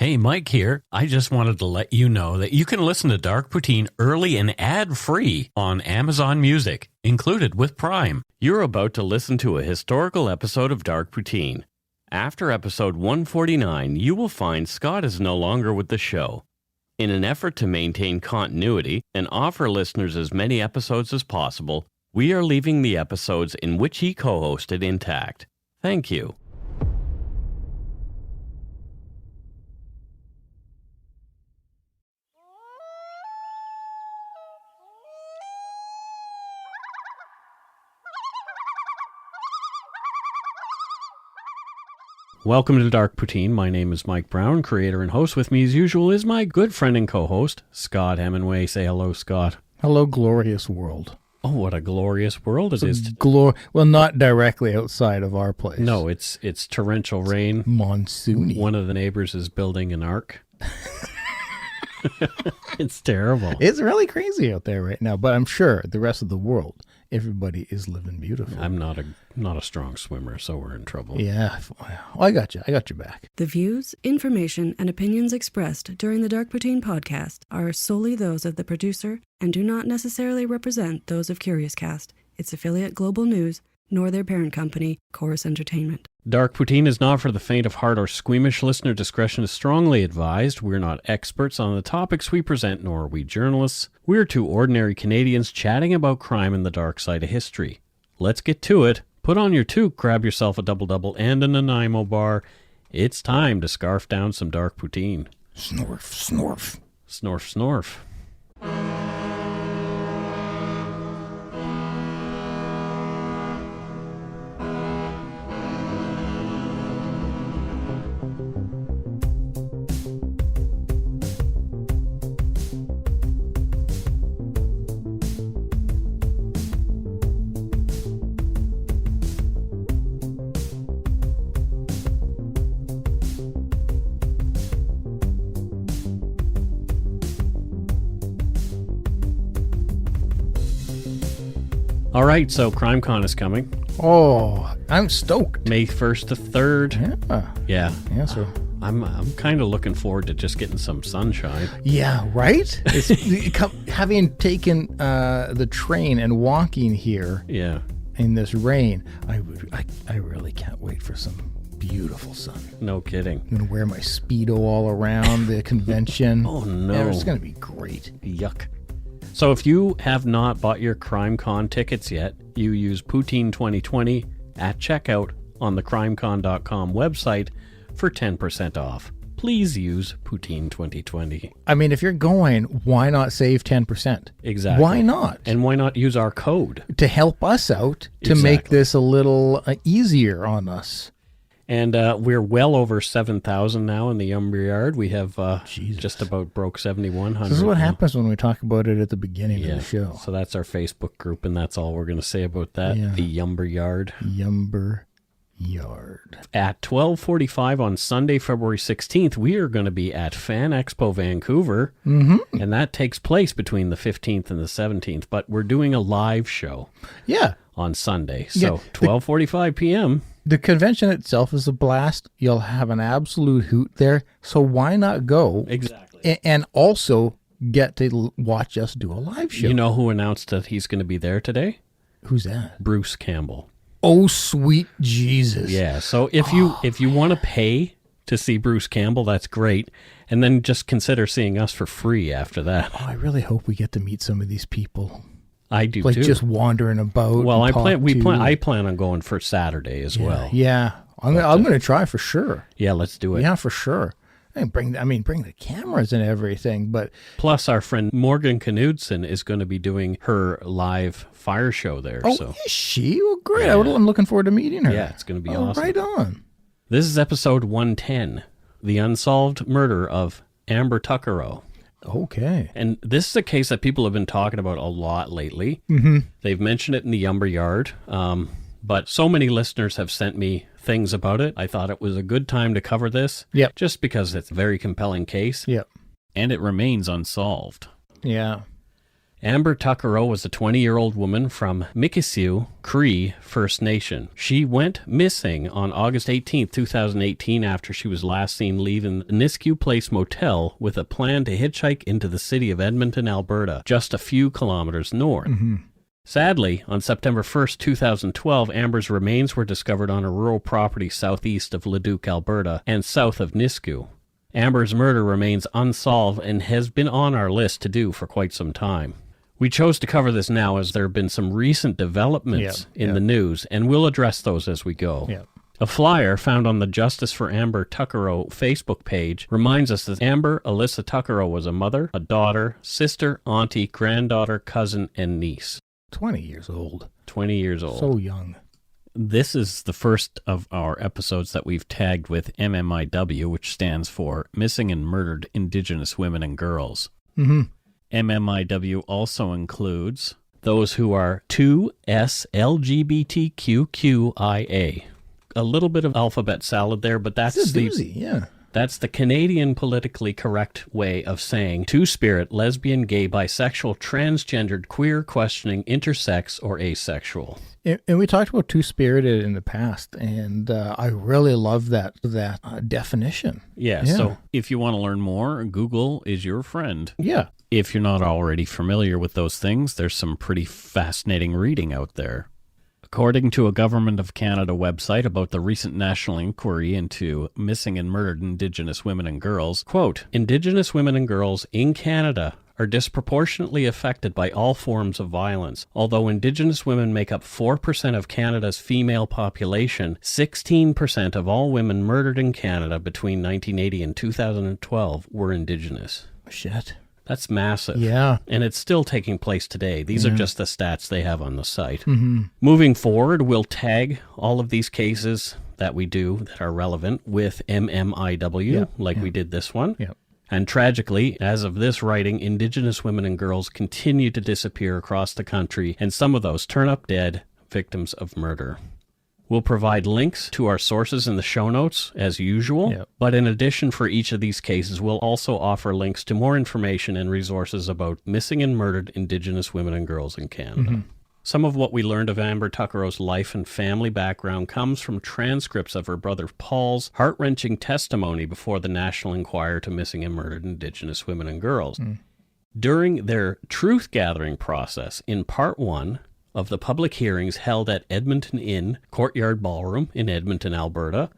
Hey, Mike here. I just wanted to let you know that you can listen to Dark Poutine early and ad-free on Amazon Music, included with Prime. You're about to listen to a historical episode of Dark Poutine. After episode 149, you will find Scott is no longer with the show. In an effort to maintain continuity and offer listeners as many episodes as possible, we are leaving the episodes in which he co-hosted intact. Thank you. Welcome to Dark Poutine. My name is Mike Brown, creator and host. With me as usual is my good friend and co-host, Scott Hemingway. Say hello, Scott. Hello, glorious world. Oh, what a glorious world it is. Well, not directly outside of our place. No, it's torrential rain. Monsoony. One of the neighbors is building an ark. It's terrible. It's really crazy out there right now, but I'm sure the rest of the world, everybody is living beautiful. I'm not a strong swimmer, so we're in trouble. Yeah, well, I got you. I got your back. The views, information, and opinions expressed during the Dark Poutine podcast are solely those of the producer and do not necessarily represent those of Curious Cast, its affiliate Global News, nor their parent company, Chorus Entertainment. Dark Poutine is not for the faint of heart or squeamish. Listener discretion is strongly advised. We're not experts on the topics we present, nor are we journalists. We're two ordinary Canadians chatting about crime and the dark side of history. Let's get to it. Put on your toque, grab yourself a double-double and a Nanaimo bar. It's time to scarf down some Dark Poutine. Snorf, snorf. Snorf, snorf. All right, so CrimeCon is coming. Oh, I'm stoked. May 1st to 3rd. Yeah. Yeah. So I'm kind of looking forward to just getting some sunshine. yeah, right? Having taken the train and walking here in this rain, I really can't wait for some beautiful sun. No kidding. I'm going to wear my Speedo all around the convention. Oh, no. It's going to be great. Yuck. So if you have not bought your CrimeCon tickets yet, you use Poutine 2020 at checkout on the crimecon.com website for 10% off. Please use Poutine 2020. I mean, if you're going, why not save 10%? Exactly. Why not? And why not use our code? To help us out, to make this a little easier on us. And we're well over 7,000 now in the Umber Yard. We have just about broke 7,100. This is what happens when we talk about it at the beginning of the show. So that's our Facebook group, and that's all we're going to say about that. Yeah. The Umber Yard. Umber Yard. At 12:45 on Sunday, February 16th, we are going to be at Fan Expo Vancouver, and that takes place between the 15th and the 17th. But we're doing a live show. Yeah. On Sunday, so 12:45 p.m. The convention itself is a blast. You'll have an absolute hoot there. So why not go? Exactly. And also get to watch us do a live show. You know who announced that he's going to be there today? Who's that? Bruce Campbell. Oh, sweet Jesus. Yeah. So if you want to pay to see Bruce Campbell, that's great. And then just consider seeing us for free after that. Oh, I really hope we get to meet some of these people. I do like too. Just wandering about. Well, I plan on going for Saturday as well. Yeah, I'm going to try for sure. Yeah, let's do it. Yeah, for sure. And bring the cameras and everything. But plus, our friend Morgan Knudsen is going to be doing her live fire show there. Oh, so. Is she? Well, great. Yeah. I'm looking forward to meeting her. Yeah, it's going to be awesome. Right on. This is episode 110, the unsolved murder of Amber Tuccaro. Okay. And this is a case that people have been talking about a lot lately. Mm-hmm. They've mentioned it in the Umber Yard, but so many listeners have sent me things about it. I thought it was a good time to cover this. Yep. Just because it's a very compelling case. Yep. And it remains unsolved. Yeah. Amber Tuccaro was a 20-year-old woman from Mikisew Cree First Nation. She went missing on August 18, 2018, after she was last seen leaving Nisku Place Motel with a plan to hitchhike into the city of Edmonton, Alberta, just a few kilometers north. Mm-hmm. Sadly, on September 1st, 2012, Amber's remains were discovered on a rural property southeast of Leduc, Alberta, and south of Nisku. Amber's murder remains unsolved and has been on our list to do for quite some time. We chose to cover this now as there have been some recent developments in the news, and we'll address those as we go. Yeah. A flyer found on the Justice for Amber Tuccaro Facebook page reminds us that Amber Alyssa Tuccaro was a mother, a daughter, sister, auntie, granddaughter, cousin, and niece. 20 years old. 20 years old. So young. This is the first of our episodes that we've tagged with MMIW, which stands for Missing and Murdered Indigenous Women and Girls. Mm-hmm. MMIW also includes those who are 2SLGBTQQIA. A little bit of alphabet salad there, but that's That's the Canadian politically correct way of saying two-spirit, lesbian, gay, bisexual, transgendered, queer, questioning, intersex, or asexual. And we talked about two-spirited in the past, and I really love that definition. Yeah, so if you want to learn more, Google is your friend. Yeah. If you're not already familiar with those things, there's some pretty fascinating reading out there. According to a Government of Canada website about the recent national inquiry into missing and murdered Indigenous women and girls, quote, Indigenous women and girls in Canada are disproportionately affected by all forms of violence. Although Indigenous women make up 4% of Canada's female population, 16% of all women murdered in Canada between 1980 and 2012 were Indigenous. Shit. That's massive. Yeah. And it's still taking place today. These are just the stats they have on the site. Mm-hmm. Moving forward, we'll tag all of these cases that we do that are relevant with MMIW, we did this one. Yeah. And tragically, as of this writing, Indigenous women and girls continue to disappear across the country, and some of those turn up dead, victims of murder. We'll provide links to our sources in the show notes, as usual, but in addition, for each of these cases, we'll also offer links to more information and resources about missing and murdered Indigenous women and girls in Canada. Mm-hmm. Some of what we learned of Amber Tuccaro's life and family background comes from transcripts of her brother Paul's heart-wrenching testimony before the National Inquiry to Missing and Murdered Indigenous Women and Girls. Mm. During their truth-gathering process in Part 1, of the public hearings held at Edmonton Inn Courtyard Ballroom in Edmonton, Alberta,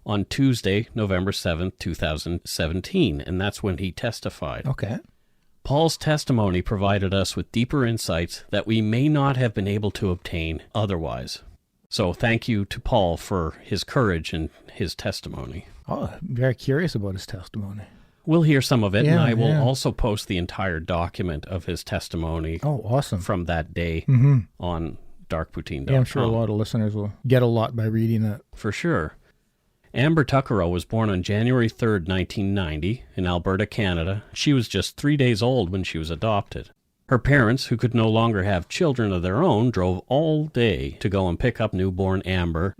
on Tuesday, November 7th, 2017, and that's when he testified. Okay. Paul's testimony provided us with deeper insights that we may not have been able to obtain otherwise. So thank you to Paul for his courage and his testimony. Oh, I'm very curious about his testimony. We'll hear some of it, and I will also post the entire document of his testimony. Oh, awesome. From that day on darkpoutine.com. Yeah, I'm sure a lot of listeners will get a lot by reading that. For sure. Amber Tuccaro was born on January 3rd, 1990, in Alberta, Canada. She was just 3 days old when she was adopted. Her parents, who could no longer have children of their own, drove all day to go and pick up newborn Amber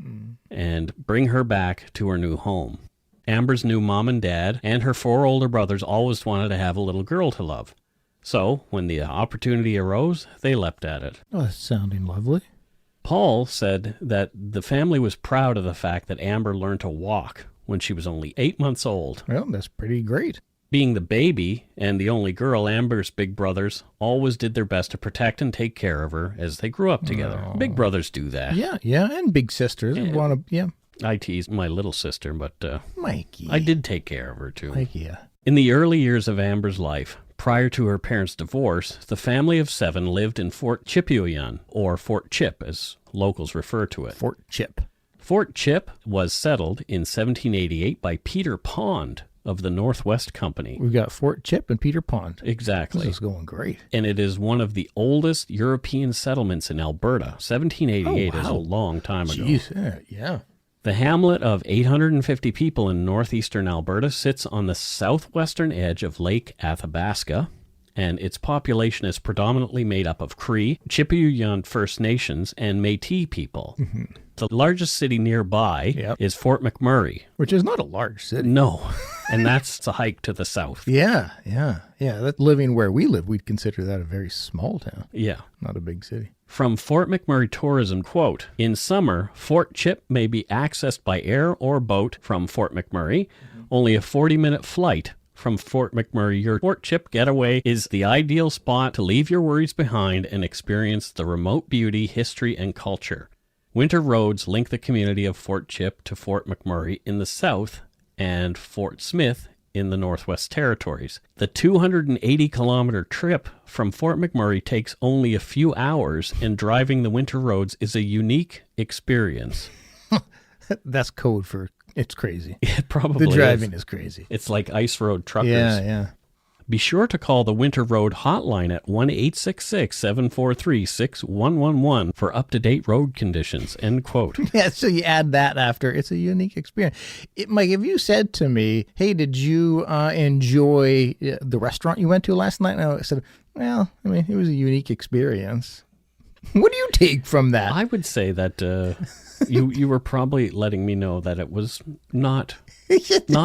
and bring her back to her new home. Amber's new mom and dad and her 4 older brothers always wanted to have a little girl to love. So, when the opportunity arose, they leapt at it. Oh, that's sounding lovely. Paul said that the family was proud of the fact that Amber learned to walk when she was only 8 months old. Well, that's pretty great. Being the baby and the only girl, Amber's big brothers always did their best to protect and take care of her as they grew up together. Oh. Big brothers do that. Yeah, and big sisters. I teased my little sister, but Mikey. I did take care of her, too. Mikey, yeah. In the early years of Amber's life, prior to her parents' divorce, the family of 7 lived in Fort Chipewyan, or Fort Chip, as locals refer to it. Fort Chip. Fort Chip was settled in 1788 by Peter Pond of the Northwest Company. We've got Fort Chip and Peter Pond. Exactly. This is going great. And it is one of the oldest European settlements in Alberta. 1788 is a long time ago. Jeez, yeah. The hamlet of 850 people in northeastern Alberta sits on the southwestern edge of Lake Athabasca and its population is predominantly made up of Cree, Chipewyan First Nations, and Métis people. Mm-hmm. The largest city nearby is Fort McMurray. Which is not a large city. No, and that's a hike to the south. Yeah. That living where we live, we'd consider that a very small town. Yeah. Not a big city. From Fort McMurray Tourism, quote, in summer, Fort Chip may be accessed by air or boat from Fort McMurray. Mm-hmm. Only a 40-minute flight from Fort McMurray. Your Fort Chip getaway is the ideal spot to leave your worries behind and experience the remote beauty, history, and culture. Winter roads link the community of Fort Chip to Fort McMurray in the south and Fort Smith in the Northwest Territories. The 280-kilometer trip from Fort McMurray takes only a few hours, and driving the winter roads is a unique experience. That's code for it's crazy. It probably The driving is crazy. It's like ice road truckers. Yeah. Be sure to call the Winter Road hotline at 1-866-743-6111 for up-to-date road conditions, end quote. Yeah, so you add that after. It's a unique experience. Mike, if you said to me, hey, did you enjoy the restaurant you went to last night? And I said, well, I mean, it was a unique experience. What do you take from that? I would say that you were probably letting me know that it was not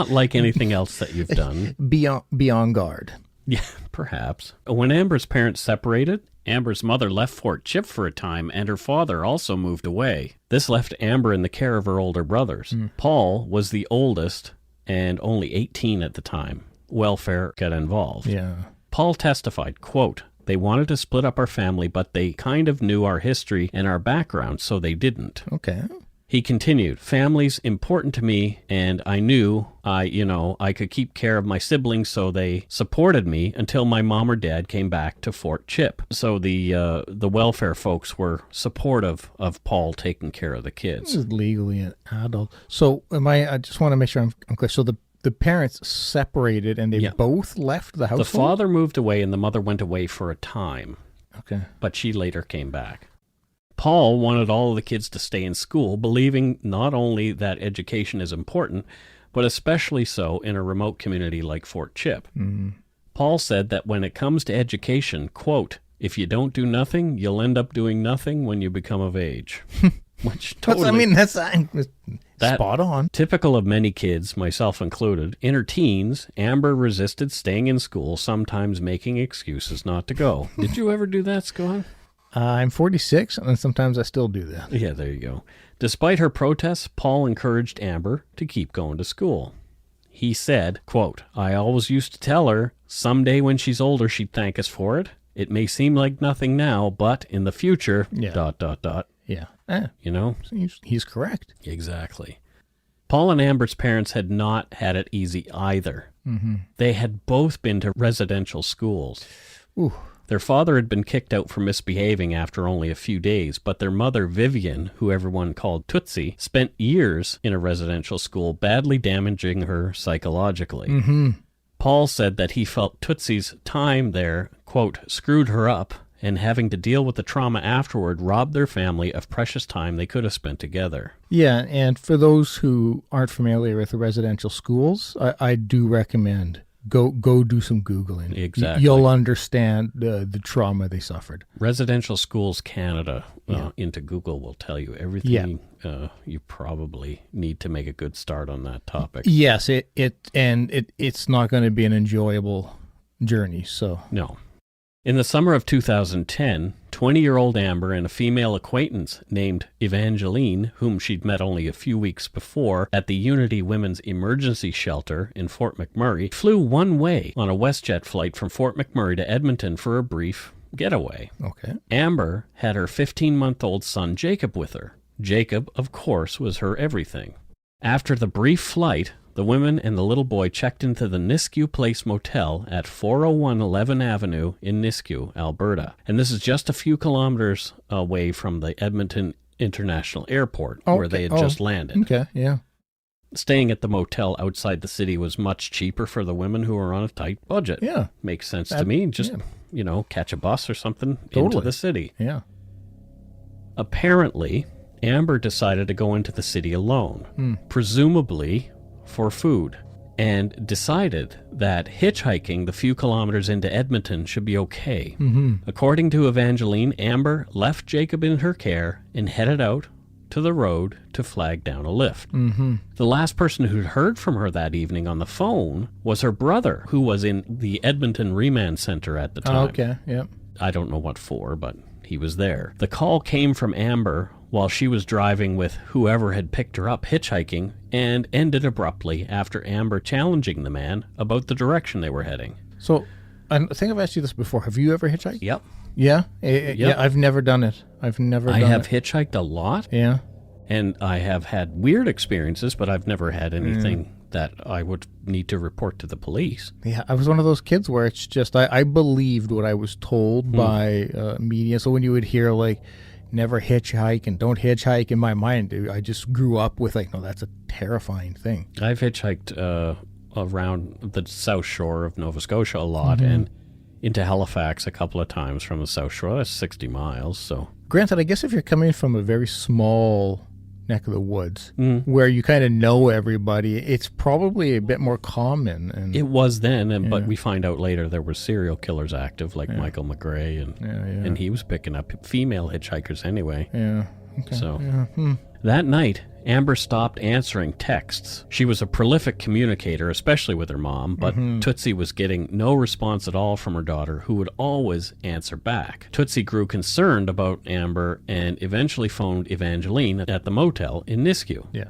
like anything else that you've done. Be on guard. Yeah, perhaps. When Amber's parents separated, Amber's mother left Fort Chip for a time, and her father also moved away. This left Amber in the care of her older brothers. Paul was the oldest and only 18 at the time. Welfare got involved. Yeah. Paul testified, quote, they wanted to split up our family, but they kind of knew our history and our background, so they didn't. Okay. He continued, family's important to me, and I knew I could keep care of my siblings, so they supported me until my mom or dad came back to Fort Chip. So the welfare folks were supportive of Paul taking care of the kids. This is legally an adult. So I just want to make sure I'm clear. So the parents separated and they both left the household? The father moved away and the mother went away for a time. Okay. But she later came back. Paul wanted all of the kids to stay in school, believing not only that education is important, but especially so in a remote community like Fort Chip. Mm. Paul said that when it comes to education, quote, if you don't do nothing, you'll end up doing nothing when you become of age. Which totally... that's spot on. Typical of many kids, myself included, in her teens, Amber resisted staying in school, sometimes making excuses not to go. Did you ever do that, Scott? I'm 46, and sometimes I still do that. Yeah, there you go. Despite her protests, Paul encouraged Amber to keep going to school. He said, quote, I always used to tell her, someday when she's older, she'd thank us for it. It may seem like nothing now, but in the future, ... Yeah. You know? He's correct. Exactly. Paul and Amber's parents had not had it easy either. Mm-hmm. They had both been to residential schools. Ooh. Their father had been kicked out for misbehaving after only a few days, but their mother, Vivian, who everyone called Tootsie, spent years in a residential school, badly damaging her psychologically. Mm-hmm. Paul said that he felt Tootsie's time there, quote, screwed her up, and having to deal with the trauma afterward robbed their family of precious time they could have spent together. Yeah, and for those who aren't familiar with the residential schools, I do recommend go do some Googling. Exactly. You'll understand the trauma they suffered. Residential Schools Canada into Google will tell you everything you probably need to make a good start on that topic. Yes, it's not going to be an enjoyable journey. So no. In the summer of 2010, 20-year-old Amber and a female acquaintance named Evangeline, whom she'd met only a few weeks before at the Unity Women's Emergency Shelter in Fort McMurray, flew one way on a WestJet flight from Fort McMurray to Edmonton for a brief getaway. Okay. Amber had her 15-month-old son Jacob with her. Jacob, of course, was her everything. After the brief flight, the women and the little boy checked into the Nisku Place Motel at 401 11 Avenue in Nisku, Alberta. And this is just a few kilometers away from the Edmonton International Airport, where they had just landed. Okay, yeah. Staying at the motel outside the city was much cheaper for the women who were on a tight budget. Yeah. Makes sense to me. Just, catch a bus or something into the city. Yeah. Apparently, Amber decided to go into the city alone, presumably for food. and decided that hitchhiking the few kilometers into Edmonton should be okay. According to Evangeline, Amber left Jacob in her care and headed out to the road to flag down a lift. The last person who'd heard from her that evening on the phone was her brother, who was in the Edmonton Remand Center at the time. Oh, okay, yep. I don't know what for, but he was there. The call came from Amber while she was driving with whoever had picked her up hitchhiking, and ended abruptly after Amber challenging the man about the direction they were heading. So, I think I've asked you this before. Have you ever hitchhiked? Yep. Yeah? Yeah, I've never done it. I have hitchhiked a lot. Yeah. And I have had weird experiences, but I've never had anything that I would need to report to the police. Yeah, I was one of those kids where it's just, I believed what I was told by media. So when you would hear, like, never hitchhike and don't hitchhike, in my mind, I just grew up with, like, no, that's a terrifying thing. I've hitchhiked around the South Shore of Nova Scotia a lot, and into Halifax a couple of times from the South Shore. That's 60 miles, so... Granted, I guess if you're coming from a very small neck of the woods where you kind of know everybody, it's probably a bit more common. And it was then, but we find out later there were serial killers active, like Michael McGray, and he was picking up female hitchhikers anyway. Yeah. Okay. So that night, Amber stopped answering texts. She was a prolific communicator, especially with her mom, but Tootsie was getting no response at all from her daughter, who would always answer back. Tootsie grew concerned about Amber and eventually phoned Evangeline at the motel in Nisku. Yeah.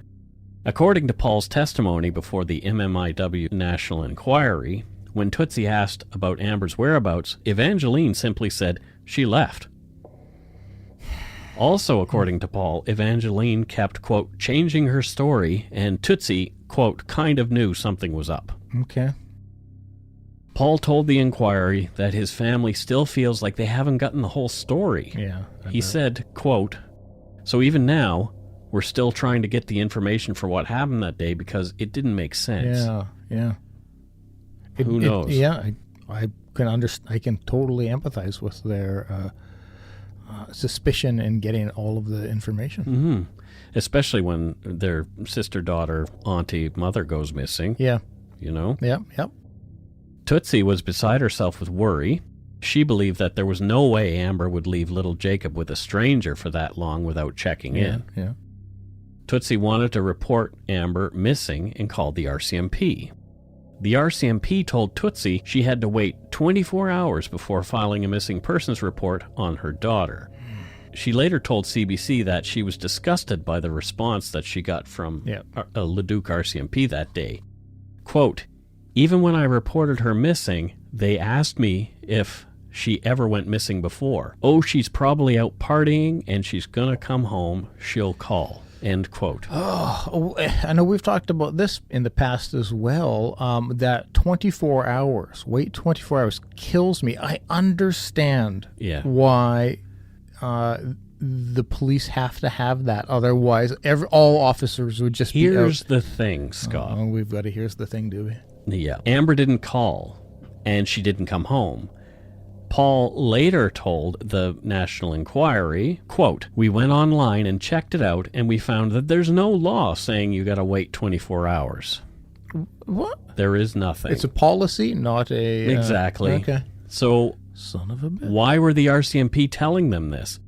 According to Paul's testimony before the MMIW National Inquiry, when Tootsie asked about Amber's whereabouts, Evangeline simply said she left. Also, according to Paul, Evangeline kept, quote, changing her story, and Tootsie, quote, kind of knew something was up. Okay. Paul told the inquiry that his family still feels like they haven't gotten the whole story. Yeah. He said, quote, so even now, we're still trying to get the information for what happened that day because it didn't make sense. Yeah. Who knows? I can totally empathize with their suspicion in getting all of the information. Especially when their sister, daughter, auntie, mother goes missing. Yeah. You know? Yep. Tootsie was beside herself with worry. She believed that there was no way Amber would leave little Jacob with a stranger for that long without checking in. Yeah. Tootsie wanted to report Amber missing and called the RCMP. The RCMP told Tootsie she had to wait 24 hours before filing a missing persons report on her daughter. She later told CBC that she was disgusted by the response that she got from Leduc RCMP that day. Quote, even when I reported her missing, they asked me if she ever went missing before. Oh, she's probably out partying and she's gonna come home. She'll call. End quote. Oh, I know we've talked about this in the past as well, that 24 hours, wait 24 hours kills me. I understand why the police have to have that. Otherwise, all officers would just be out. Here's the thing, Scott. Oh, we've got to, here's the thing, do we? Yeah. Amber didn't call, and she didn't come home. Paul later told the National Inquiry, quote, we went online and checked it out, and we found that there's no law saying you got to wait 24 hours. What? There is nothing. It's a policy, not a... Exactly. Okay. So, son of a bitch. Why were the RCMP telling them this?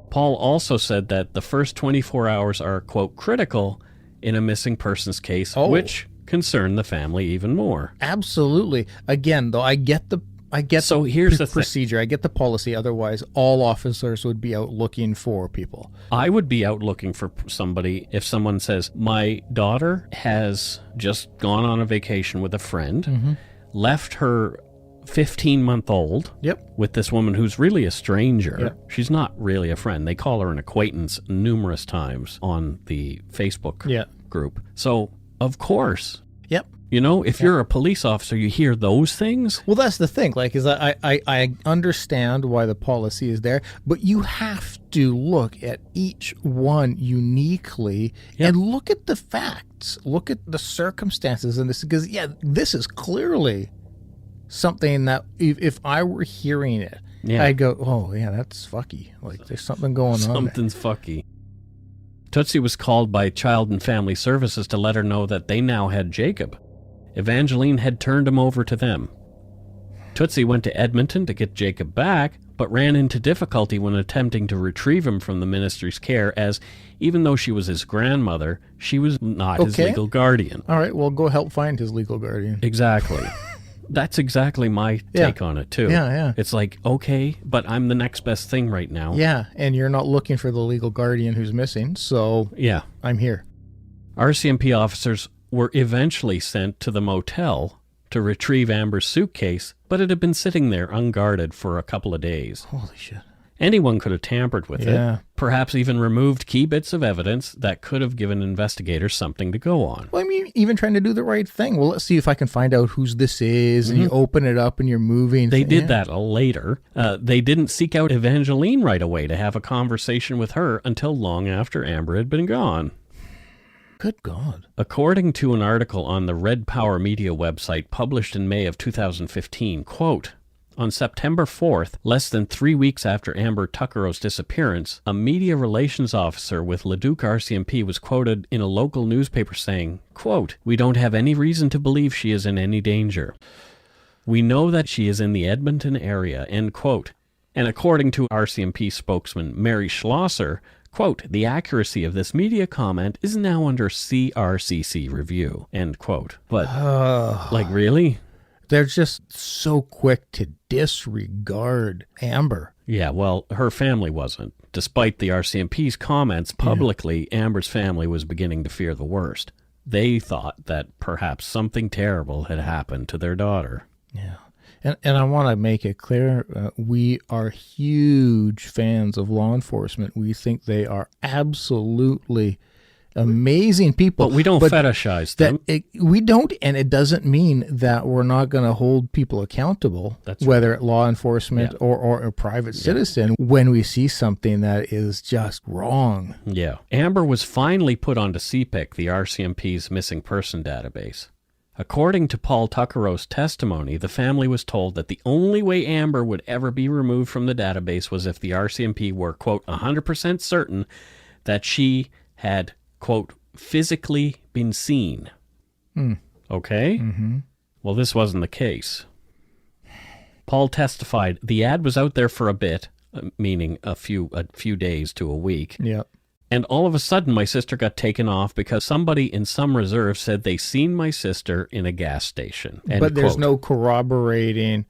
Paul also said that the first 24 hours are, quote, critical in a missing persons case, which concern the family even more. Absolutely. Again, though, I get the here's the procedure. I get the policy. Otherwise, all officers would be out looking for people. I would be out looking for somebody if someone says, my daughter has just gone on a vacation with a friend, left her 15-month-old with this woman who's really a stranger. Yep. She's not really a friend. They call her an acquaintance numerous times on the Facebook group. So, of course. Yep. You know, if you're a police officer, you hear those things. Well, that's the thing. Like, is I understand why the policy is there, but you have to look at each one uniquely and look at the facts, look at the circumstances in this, because this is clearly something that if I were hearing it, I'd go, oh yeah, that's fucky. Like, there's something going on. Something's fucky. Tootsie was called by Child and Family Services to let her know that they now had Jacob. Evangeline had turned him over to them. Tootsie went to Edmonton to get Jacob back, but ran into difficulty when attempting to retrieve him from the ministry's care, as even though she was his grandmother, she was not his legal guardian. All right, well, go help find his legal guardian. Exactly. That's exactly my take on it, too. Yeah. It's like, okay, but I'm the next best thing right now. Yeah, and you're not looking for the legal guardian who's missing, so yeah, I'm here. RCMP officers were eventually sent to the motel to retrieve Amber's suitcase, but it had been sitting there unguarded for a couple of days. Holy shit. Anyone could have tampered with it, perhaps even removed key bits of evidence that could have given investigators something to go on. Well, I mean, even trying to do the right thing. Well, let's see if I can find out whose this is, and you open it up and you're moving. They did that later. They didn't seek out Evangeline right away to have a conversation with her until long after Amber had been gone. Good God. According to an article on the Red Power Media website published in May of 2015, quote, on September 4th, less than 3 weeks after Amber Tuccaro's disappearance, a media relations officer with Leduc RCMP was quoted in a local newspaper saying, quote, we don't have any reason to believe she is in any danger. We know that she is in the Edmonton area, end quote. And according to RCMP spokesman Mary Schlosser, quote, the accuracy of this media comment is now under CRCC review, end quote. But, like, really? They're just so quick to disregard Amber. Yeah, well, her family wasn't. Despite the RCMP's comments publicly, Amber's family was beginning to fear the worst. They thought that perhaps something terrible had happened to their daughter. Yeah. And I want to make it clear, we are huge fans of law enforcement. We think they are absolutely amazing people. But we don't fetishize them. We don't, and it doesn't mean that we're not going to hold people accountable, whether at law enforcement or a private citizen, when we see something that is just wrong. Yeah. Amber was finally put onto CPIC, the RCMP's missing person database. According to Paul Tuccaro's testimony, the family was told that the only way Amber would ever be removed from the database was if the RCMP were, quote, 100% certain that she had, quote, physically been seen. Okay? Mm-hmm. Well, this wasn't the case. Paul testified the ad was out there for a bit, meaning a few days to a week. Yeah. And all of a sudden, my sister got taken off because somebody in some reserve said they seen my sister in a gas station. But there's no corroborating.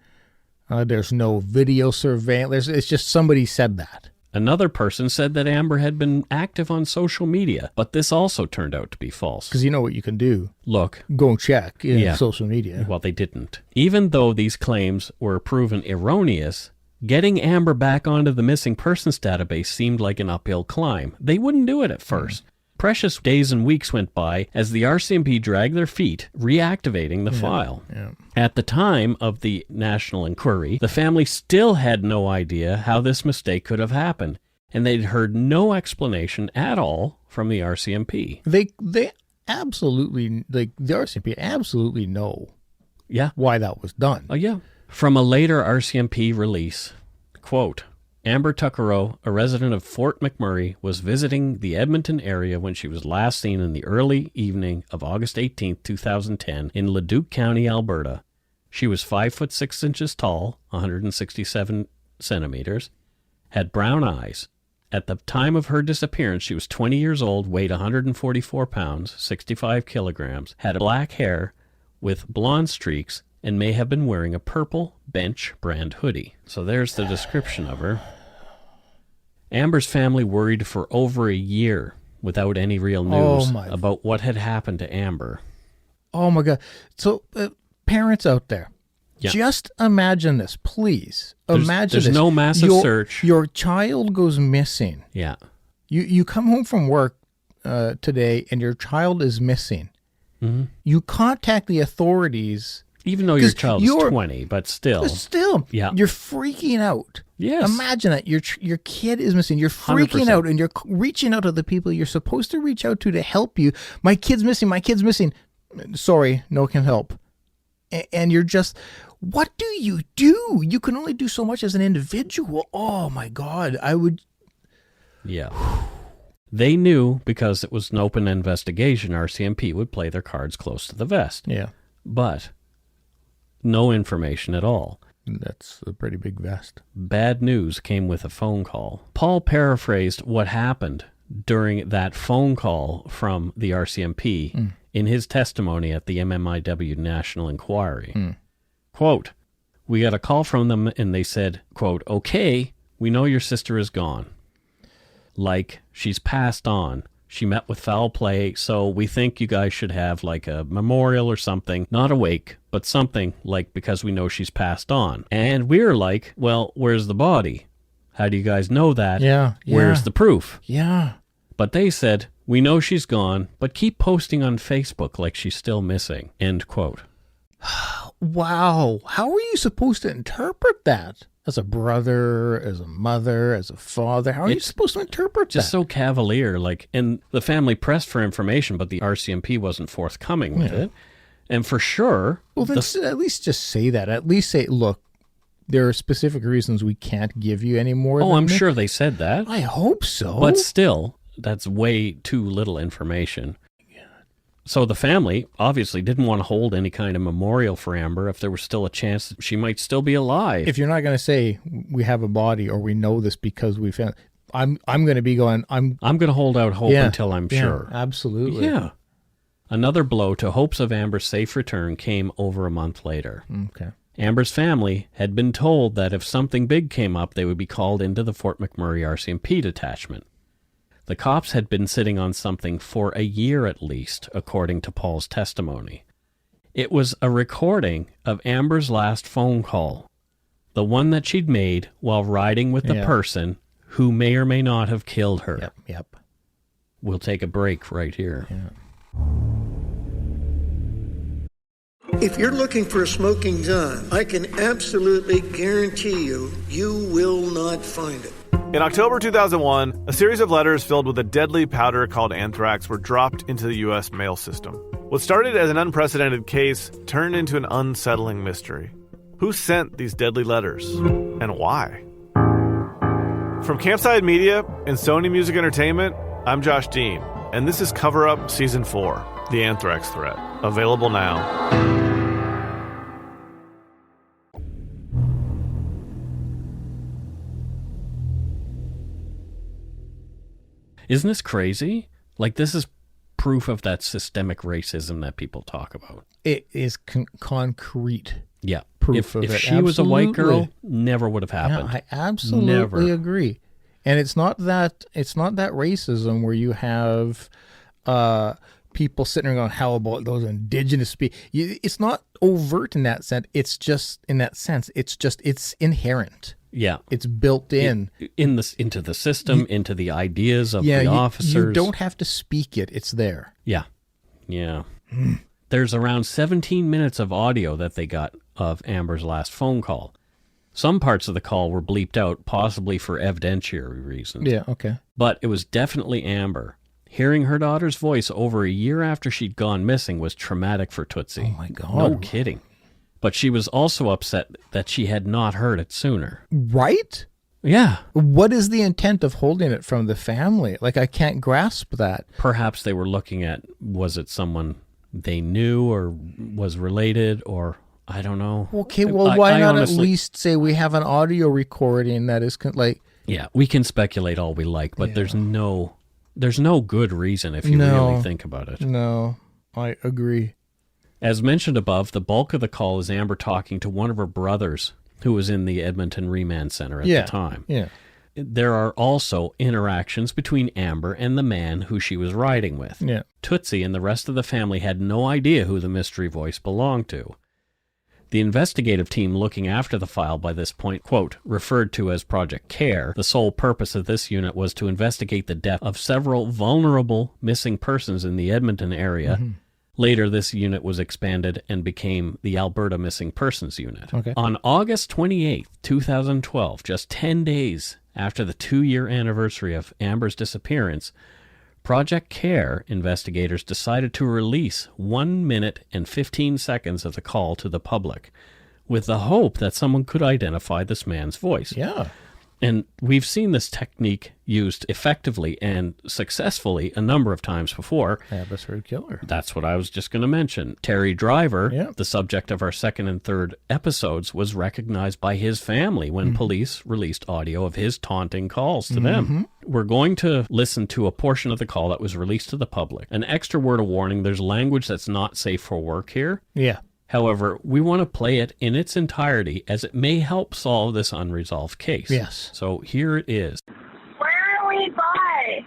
There's no video surveillance. It's just somebody said that. Another person said that Amber had been active on social media, but this also turned out to be false. Because you know what you can do. Look. Go and check social media. Well, they didn't. Even though these claims were proven erroneous, getting Amber back onto the missing persons database seemed like an uphill climb. They wouldn't do it at first. Precious days and weeks went by as the RCMP dragged their feet, reactivating the file. Yeah. At the time of the national inquiry, the family still had no idea how this mistake could have happened, and they'd heard no explanation at all from the RCMP. They absolutely, the RCMP absolutely know why that was done. Oh, yeah. From a later RCMP release, quote, Amber Tuccaro, a resident of Fort McMurray, was visiting the Edmonton area when she was last seen in the early evening of August 18, 2010, in Leduc County, Alberta. She was 5 foot 6 inches tall, 167 centimeters, had brown eyes. At the time of her disappearance, she was 20 years old, weighed 144 pounds, 65 kilograms, had black hair with blonde streaks, and may have been wearing a purple Bench brand hoodie. So there's the description of her. Amber's family worried for over a year without any real news about what had happened to Amber. Oh my God. So parents out there, just imagine this, please. Imagine there's no massive search. Your child goes missing. Yeah. You come home from work today and your child is missing. Mm-hmm. You contact the authorities. Even though your child is 20, but still. You're freaking out. Yes. Imagine that. Your kid is missing. You're freaking 100%. out, and you're reaching out to the people you're supposed to reach out to help you. My kid's missing. My kid's missing. Sorry, no can help. And you're just, what do? You can only do so much as an individual. Oh, my God. I would. Yeah. They knew because it was an open investigation, RCMP would play their cards close to the vest. Yeah. but no information at all. That's a pretty big vest. Bad news came with a phone call. Paul paraphrased what happened during that phone call from the RCMP in his testimony at the MMIW National Inquiry. Quote, "We got a call from them and they said, quote, okay, we know your sister is gone. Like, she's passed on. She met with foul play, so we think you guys should have like a memorial or something. Not a wake, but something like because we know she's passed on." And we're like, well, where's the body? How do you guys know that? Yeah. Where's the proof? Yeah. But they said, we know she's gone, but keep posting on Facebook like she's still missing. End quote. Wow. How are you supposed to interpret that? As a brother, as a mother, as a father, how are you supposed to interpret Just that? so cavalier, like, and the family pressed for information, but the RCMP wasn't forthcoming with it. And for sure... Well, then at least just say that. At least say, look, there are specific reasons we can't give you any more Oh, than I'm this. sure they said that. I hope so. But still, that's way too little information. So the family obviously didn't want to hold any kind of memorial for Amber if there was still a chance that she might still be alive. If you're not going to say we have a body or we know this because we found, I'm going to be going. I'm going to hold out hope until I'm sure. Absolutely. Yeah. Another blow to hopes of Amber's safe return came over a month later. Okay. Amber's family had been told that if something big came up, they would be called into the Fort McMurray RCMP detachment. The cops had been sitting on something for a year at least, according to Paul's testimony. It was a recording of Amber's last phone call, the one that she'd made while riding with the person who may or may not have killed her. Yep. We'll take a break right here. Yeah. If you're looking for a smoking gun, I can absolutely guarantee you, you will not find it. In October 2001, a series of letters filled with a deadly powder called anthrax were dropped into the U.S. mail system. What started as an unprecedented case turned into an unsettling mystery. Who sent these deadly letters? And why? From Campside Media and Sony Music Entertainment, I'm Josh Dean, and this is Cover Up Season 4, The Anthrax Threat. Available now. Isn't this crazy? Like, this is proof of that systemic racism that people talk about. It is concrete. Yeah. Proof of if it. she was a white girl, Absolutely. never would have happened. Yeah, I absolutely agree. And it's not that racism where you have people sitting around, how about those indigenous people? It's not overt in that sense. It's just in that sense. It's inherent. Yeah. It's built in. Into the system, into the ideas of the officers. You don't have to speak it. It's there. Yeah. Yeah. There's around 17 minutes of audio that they got of Amber's last phone call. Some parts of the call were bleeped out, possibly for evidentiary reasons. Yeah, okay. But it was definitely Amber. Hearing her daughter's voice over a year after she'd gone missing was traumatic for Tootsie. Oh, my God. No kidding. But she was also upset that she had not heard it sooner. Right? Yeah. What is the intent of holding it from the family? Like, I can't grasp that. Perhaps they were looking at, was it someone they knew or was related, or I don't know. Okay, well, why not honestly, at least say we have an audio recording that is like... Yeah, we can speculate all we like, but there's no good reason if you really think about it. No, I agree. As mentioned above, the bulk of the call is Amber talking to one of her brothers who was in the Edmonton Remand Center at the time. Yeah. There are also interactions between Amber and the man who she was riding with. Yeah. Tootsie and the rest of the family had no idea who the mystery voice belonged to. The investigative team looking after the file by this point, quote, referred to as Project CARE, the sole purpose of this unit was to investigate the death of several vulnerable missing persons in the Edmonton area. Mm-hmm. Later, this unit was expanded and became the Alberta Missing Persons Unit. Okay. On August 28, 2012, just 10 days after the 2-year anniversary of Amber's disappearance, Project CARE investigators decided to release 1 minute and 15 seconds of the call to the public, with the hope that someone could identify this man's voice. Yeah. And we've seen this technique used effectively and successfully a number of times before. Abbotsford Killer. That's what I was just going to mention. Terry Driver, Yeah. the subject of our second and third episodes, was recognized by his family when police released audio of his taunting calls to them. We're going to listen to a portion of the call that was released to the public. An extra word of warning, there's language that's not safe for work here. Yeah. However, we want to play it in its entirety as it may help solve this unresolved case. Yes. So here it is. Where are we by?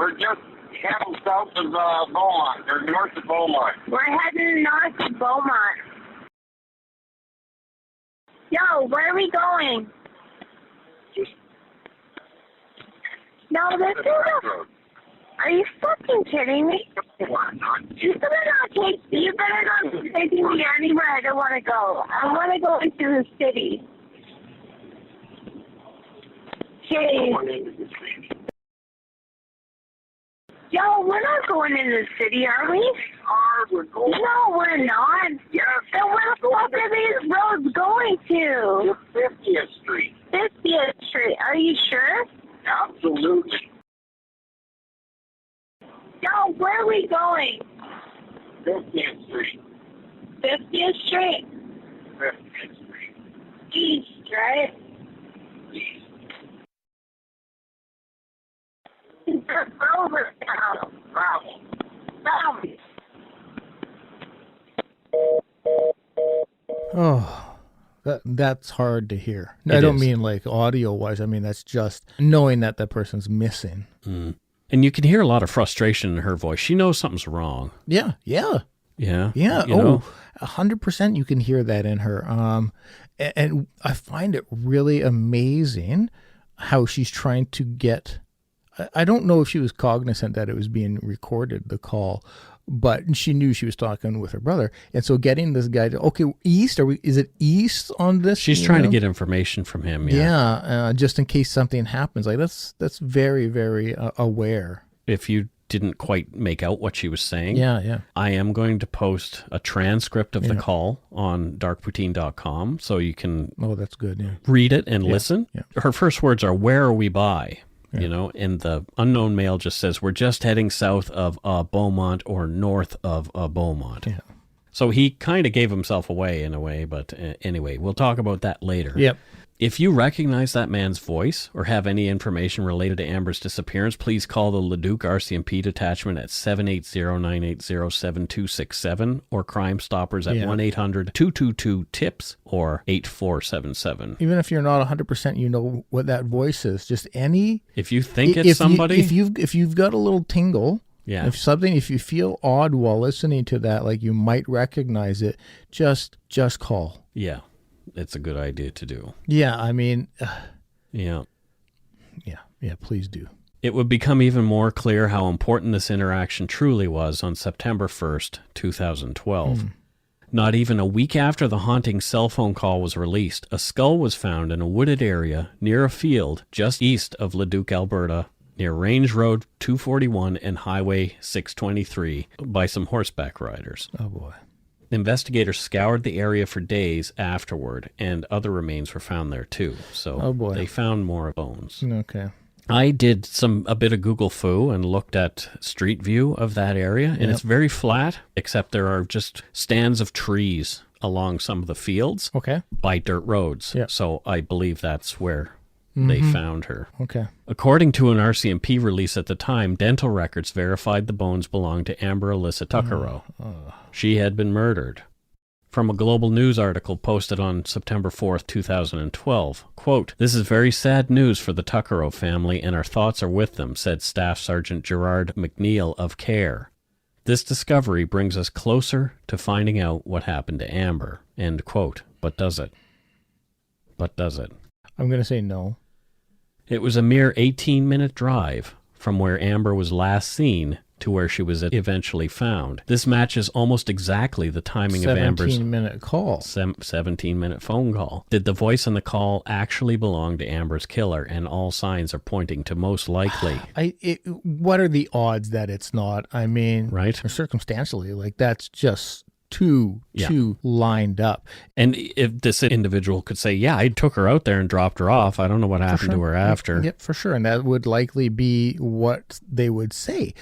We're just heading south of Beaumont, or north of Beaumont. We're heading north of Beaumont. Yo, where are we going? Just No, this is a... Are you fucking kidding me? You better not be taking me anywhere I don't want to go. I want to go into the city. Jeez. Yo, we're not going into the city, are we? we're going. No, we're not. Yes. Then where the fuck are these roads going to? 50th Street. 50th Street. Are you sure? Absolutely. Yo, where are we going? 50th Street. 50th Street? 50th Street. East, right? East. Over down. Travel. Down. Oh, that's hard to hear. I It don't is. mean like audio-wise. I mean, that's just knowing that that person's missing. Mm. And you can hear a lot of frustration in her voice. She knows something's wrong. Yeah, yeah. Yeah. Yeah. You know? 100% you can hear that in her. And I find it really amazing how she's trying to get, I don't know if she was cognizant that it was being recorded, the call, but she knew she was talking with her brother. And so getting this guy to, okay, east, is it east on this? She's trying to get information from him. Yeah. Yeah. Just in case something happens. Like that's very, very aware. If you didn't quite make out what she was saying. Yeah, yeah. I am going to post a transcript of the call on darkpoutine.com so you can Oh, that's good. Yeah. read it and listen. yeah. Her first words are, "Where are we by?" Yeah. You know, and the unknown male just says, "We're just heading south of Beaumont or north of Beaumont." Yeah. So he kind of gave himself away in a way, but anyway, we'll talk about that later. Yep. If you recognize that man's voice or have any information related to Amber's disappearance, please call the Leduc RCMP detachment at 780-980-7267 or Crime Stoppers at 1-800-222-TIPS or 8477. Even if you're not 100%, you know what that voice is. Just any. If you think it's somebody, if you've got a little tingle, yeah. if you feel odd while listening to that, like you might recognize it, just call. Yeah, it's a good idea to do. Yeah, I mean, Yeah. yeah, please do. It would become even more clear how important this interaction truly was on September 1st, 2012. Not even a week after the haunting cell phone call was released, a skull was found in a wooded area near a field just east of Leduc, Alberta, near Range Road 241 and Highway 623 by some horseback riders. Oh, boy. Investigators scoured the area for days afterward, and other remains were found there too. So Oh, boy. they found more bones. Okay. I did a bit of Google Foo and looked at Street View of that area, and it's very flat, except there are just stands of trees along some of the fields Okay. by dirt roads. Yeah. So I believe that's where they found her. Okay. According to an RCMP release at the time, dental records verified the bones belonged to Amber Alyssa Tuccaro. She had been murdered. From a Global News article posted on September 4th, 2012, quote, "This is very sad news for the Tuccaro family, and our thoughts are with them," said Staff Sergeant Gerard McNeil of CARE. "This discovery brings us closer to finding out what happened to Amber," end quote. But does it? But does it? I'm going to say no. It was a mere 18-minute drive from where Amber was last seen to where she was eventually found. This matches almost exactly the timing of Amber's 17-minute call. 17-minute phone call. Did the voice on the call actually belong to Amber's killer? And all signs are pointing to most likely. What are the odds that it's not? I mean, Right. or circumstantially, like that's just two lined up. And if this individual could say, yeah, I took her out there and dropped her off, I don't know what happened to her after. Yep, for sure. And that would likely be what they would say.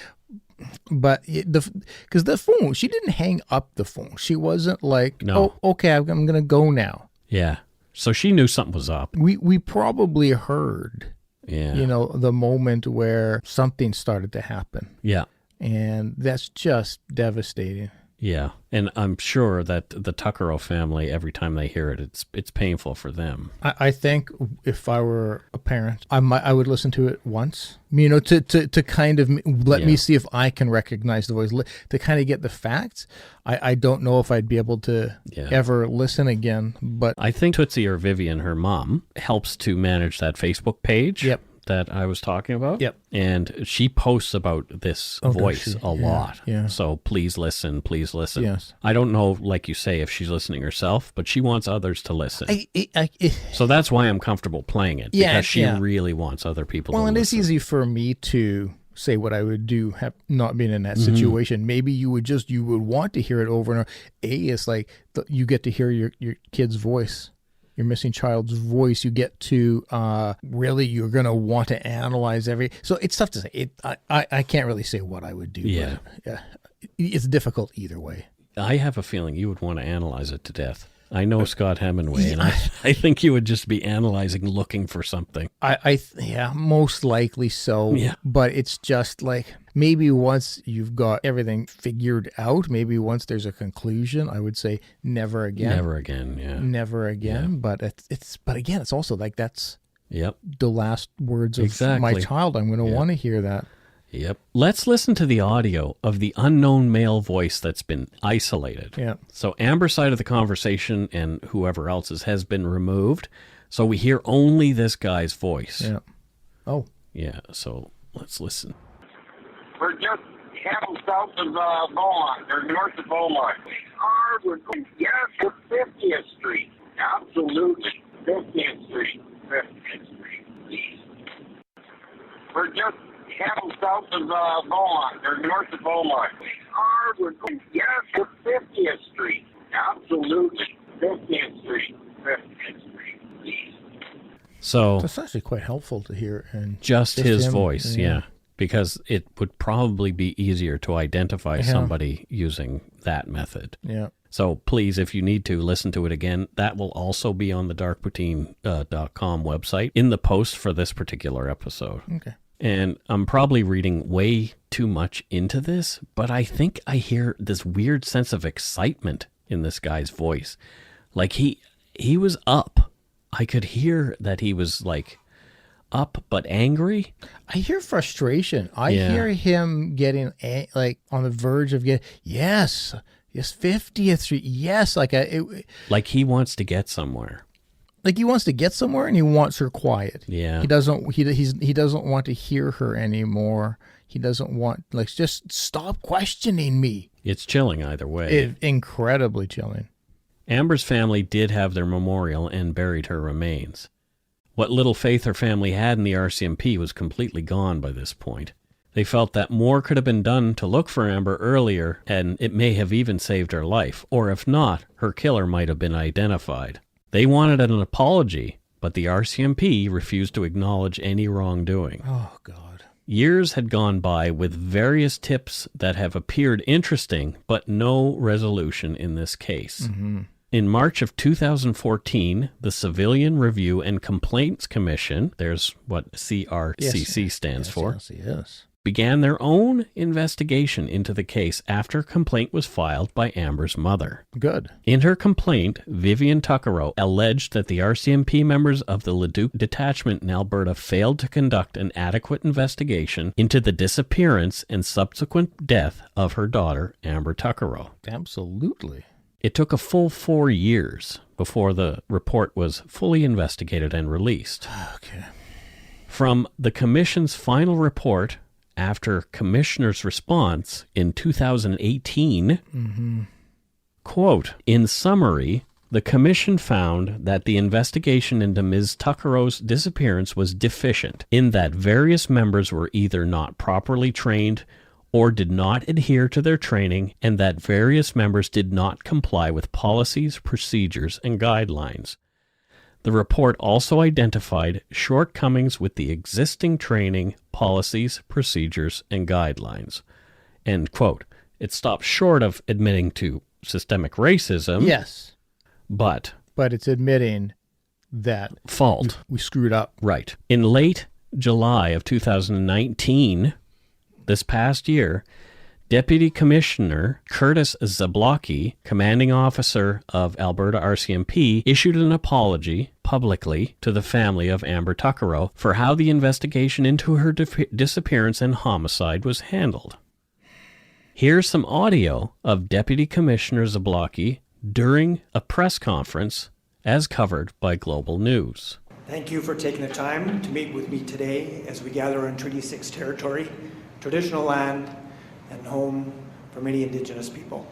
But because the phone, she didn't hang up the phone. She wasn't like, No. oh, okay, I'm going to go now. Yeah. So she knew something was up. We probably heard, Yeah. the moment where something started to happen. Yeah. And that's just devastating. Yeah. And I'm sure that the Tuccaro family, every time they hear it, it's painful for them. I think if I were a parent, I would listen to it once, to kind of let me see if I can recognize the voice, to kind of get the facts. I don't know if I'd be able to ever listen again, but I think Tootsie or Vivian, her mom, helps to manage that Facebook page. Yep. That I was talking about. Yep. And she posts about this voice a lot. Yeah. So please listen, please listen. Yes. I don't know, like you say, if she's listening herself, but she wants others to listen. So that's why I'm comfortable playing it. Yeah, because she really wants other people to listen. Well, and it's easy for me to say what I would do, not being in that situation. Maybe you would want to hear it over and over. It's like you get to hear your kid's voice. Your missing child's voice, you get to really, you're going to want to analyze so it's tough to say. I can't really say what I would do. Yeah. But, it's difficult either way. I have a feeling you would want to analyze it to death. I know Scott Hemingway, and I think you would just be analyzing, looking for something. Most likely so. Yeah. But it's just like, maybe once you've got everything figured out, maybe once there's a conclusion, I would say never again. Never again, yeah. Never again. Yeah. But it's also like that's Yep. the last words of my child. I'm going to want to hear that. Yep. Let's listen to the audio of the unknown male voice that's been isolated. Yeah. So Amber's side of the conversation and whoever else's has been removed. So we hear only this guy's voice. Yeah. Oh. Yeah. So let's listen. We're just heading south of Beaumont, or north of Beaumont. We're going to 50th Street. Absolutely. 50th Street. 50th Street. We're just heading south of Beaumont, or north of Beaumont. We're going to 50th Street. Absolutely. 50th Street. 50th Street. So That's actually quite helpful to hear. And just his him, voice, yeah. Because it would probably be easier to identify somebody using that method. Yeah. So please, if you need to, listen to it again. That will also be on the darkpoutine.com website in the post for this particular episode. Okay. And I'm probably reading way too much into this, but I think I hear this weird sense of excitement in this guy's voice. Like he was up. I could hear that he was like up but angry. I hear frustration. I hear him getting like on the verge of yes, 50th Street. Yes, like he wants to get somewhere. Like he wants to get somewhere and he wants her quiet. Yeah. He doesn't want to hear her anymore. He doesn't want, just stop questioning me. It's chilling either way. Incredibly chilling. Amber's family did have their memorial and buried her remains. What little faith her family had in the RCMP was completely gone by this point. They felt that more could have been done to look for Amber earlier, and it may have even saved her life, or if not, her killer might have been identified. They wanted an apology, but the RCMP refused to acknowledge any wrongdoing. Oh, God. Years had gone by with various tips that have appeared interesting, but no resolution in this case. Mm-hmm. In March of 2014, the Civilian Review and Complaints Commission, there's what CRCC stands for, yes. began their own investigation into the case after a complaint was filed by Amber's mother. Good. In her complaint, Vivian Tuccaro alleged that the RCMP members of the Leduc detachment in Alberta failed to conduct an adequate investigation into the disappearance and subsequent death of her daughter, Amber Tuccaro. Absolutely. It took a full 4 years before the report was fully investigated and released. Okay. From the Commission's final report, after Commissioner's response in 2018, quote, in summary, the Commission found that the investigation into Ms. Tuccaro's disappearance was deficient in that various members were either not properly trained or did not adhere to their training, and that various members did not comply with policies, procedures, and guidelines. The report also identified shortcomings with the existing training, policies, procedures, and guidelines. End quote. It stops short of admitting to systemic racism. Yes. But it's admitting that fault. We screwed up. Right. In late July of 2019, this past year, Deputy Commissioner Curtis Zablocki, commanding officer of Alberta RCMP, issued an apology publicly to the family of Amber Tuccaro for how the investigation into her disappearance and homicide was handled. Here's some audio of Deputy Commissioner Zablocki during a press conference as covered by Global News. Thank you for taking the time to meet with me today as we gather on Treaty 6 territory, traditional land, and home for many Indigenous people.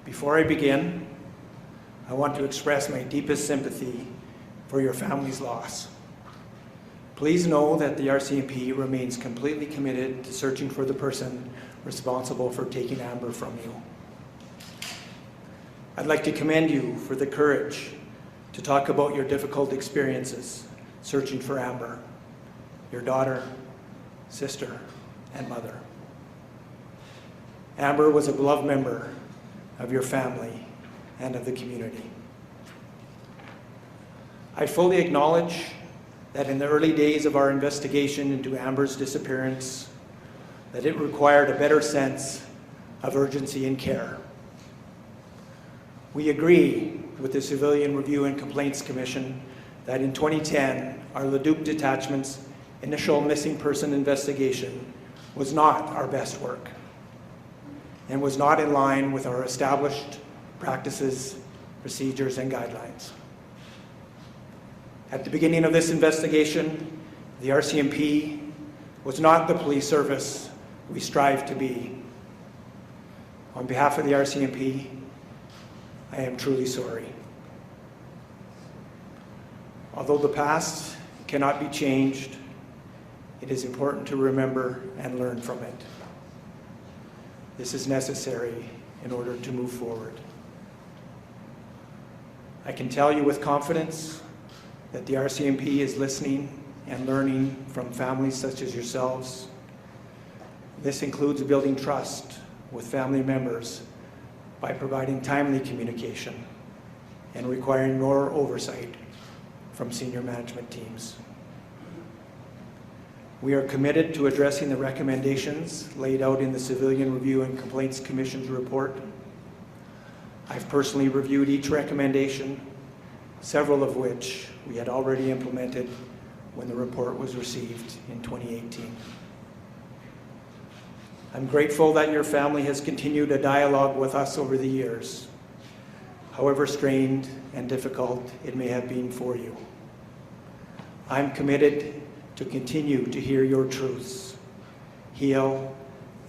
Before I begin, I want to express my deepest sympathy for your family's loss. Please know that the RCMP remains completely committed to searching for the person responsible for taking Amber from you. I'd like to commend you for the courage to talk about your difficult experiences searching for Amber, your daughter, sister, and mother. Amber was a beloved member of your family and of the community. I fully acknowledge that in the early days of our investigation into Amber's disappearance, that it required a better sense of urgency and care. We agree with the Civilian Review and Complaints Commission that in 2010, our Leduc Detachment's initial missing person investigation was not our best work and was not in line with our established practices, procedures, and guidelines. At the beginning of this investigation, the RCMP was not the police service we strive to be. On behalf of the RCMP, I am truly sorry. Although the past cannot be changed, it is important to remember and learn from it. This is necessary in order to move forward. I can tell you with confidence that the RCMP is listening and learning from families such as yourselves. This includes building trust with family members by providing timely communication and requiring more oversight from senior management teams. We are committed to addressing the recommendations laid out in the Civilian Review and Complaints Commission's report. I've personally reviewed each recommendation, several of which we had already implemented when the report was received in 2018. I'm grateful that your family has continued a dialogue with us over the years, however strained and difficult it may have been for you. I'm committed to continue to hear your truths, heal,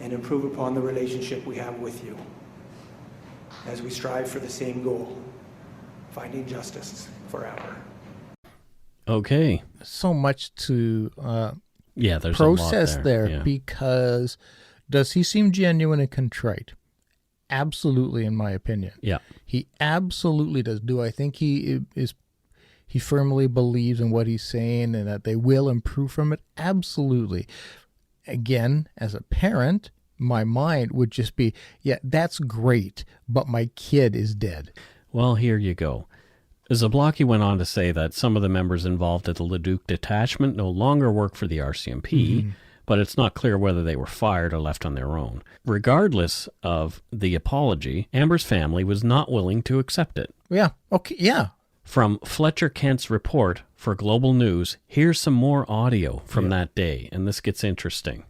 and improve upon the relationship we have with you as we strive for the same goal, finding justice for Amber. Okay. So much to there's process a lot there yeah. Because does he seem genuine and contrite? Absolutely, in my opinion. Yeah. He absolutely does. Do I think he firmly believes in what he's saying and that they will improve from it? Absolutely. Again, as a parent, my mind would just be, yeah, that's great, but my kid is dead. Well, here you go. Zablocki went on to say that some of the members involved at the Leduc detachment no longer work for the RCMP, but it's not clear whether they were fired or left on their own. Regardless of the apology, Amber's family was not willing to accept it. Yeah, okay, yeah. From Fletcher Kent's report for Global News, here's some more audio from that day, and this gets interesting.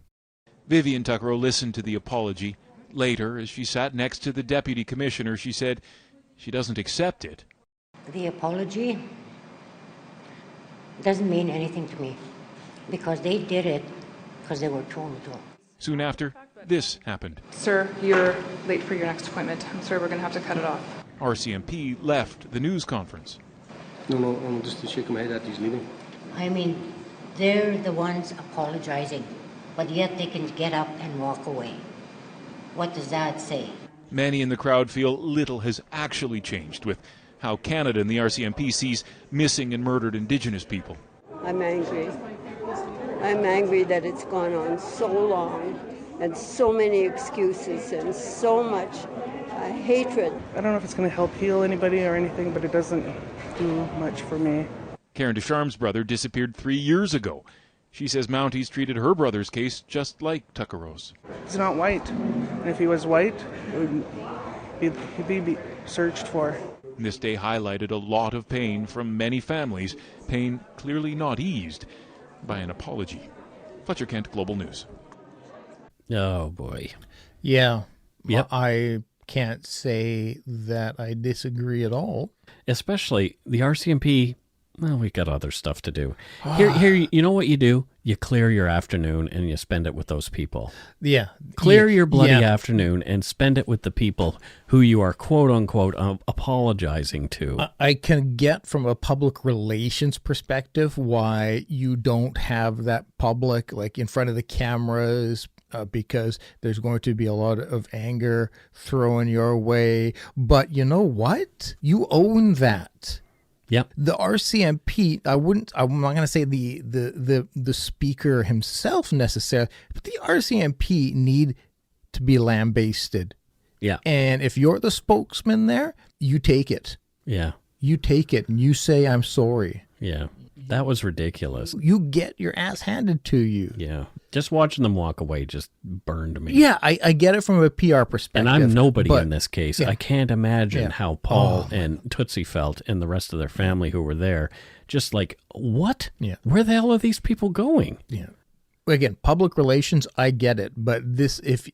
Vivian Tuccaro listened to the apology. Later, as she sat next to the deputy commissioner, she said she doesn't accept it. The apology doesn't mean anything to me because they did it because they were told to. Soon after, this happened. Sir, you're late for your next appointment. I'm sorry, we're going to have to cut it off. RCMP left the news conference. No, I'm just shaking my head at he's leaving. I mean, they're the ones apologizing. but yet they can get up and walk away. What does that say? Many in the crowd feel little has actually changed with how Canada and the RCMP sees missing and murdered Indigenous people. I'm angry. I'm angry that it's gone on so long and so many excuses and so much hatred. I don't know if it's going to help heal anybody or anything, but it doesn't do much for me. Karen Ducharme's brother disappeared 3 years ago. She says Mounties treated her brother's case just like Tuccaro's. He's not white, and if he was white, he'd be searched for. This day highlighted a lot of pain from many families, pain clearly not eased by an apology. Fletcher Kent, Global News. Oh, boy. Yeah. Yep. I can't say that I disagree at all. Especially the RCMP. Well, we got other stuff to do. Here, you know what you do? You clear your afternoon and you spend it with those people. Yeah. Clear your bloody afternoon and spend it with the people who you are, quote unquote, apologizing to. I can get from a public relations perspective why you don't have that public, like in front of the cameras, because there's going to be a lot of anger thrown your way. But you know what? You own that. Yep. The RCMP, I'm not going to say the speaker himself necessarily, but the RCMP need to be lambasted. Yeah. And if you're the spokesman there, you take it. Yeah. You take it and you say, I'm sorry. Yeah. That was ridiculous. You get your ass handed to you. Yeah. Just watching them walk away just burned me. Yeah, I get it from a PR perspective. And I'm nobody in this case. Yeah. I can't imagine how Paul and Tootsie felt and the rest of their family who were there. Just like, what? Yeah. Where the hell are these people going? Yeah. Again, public relations, I get it. But if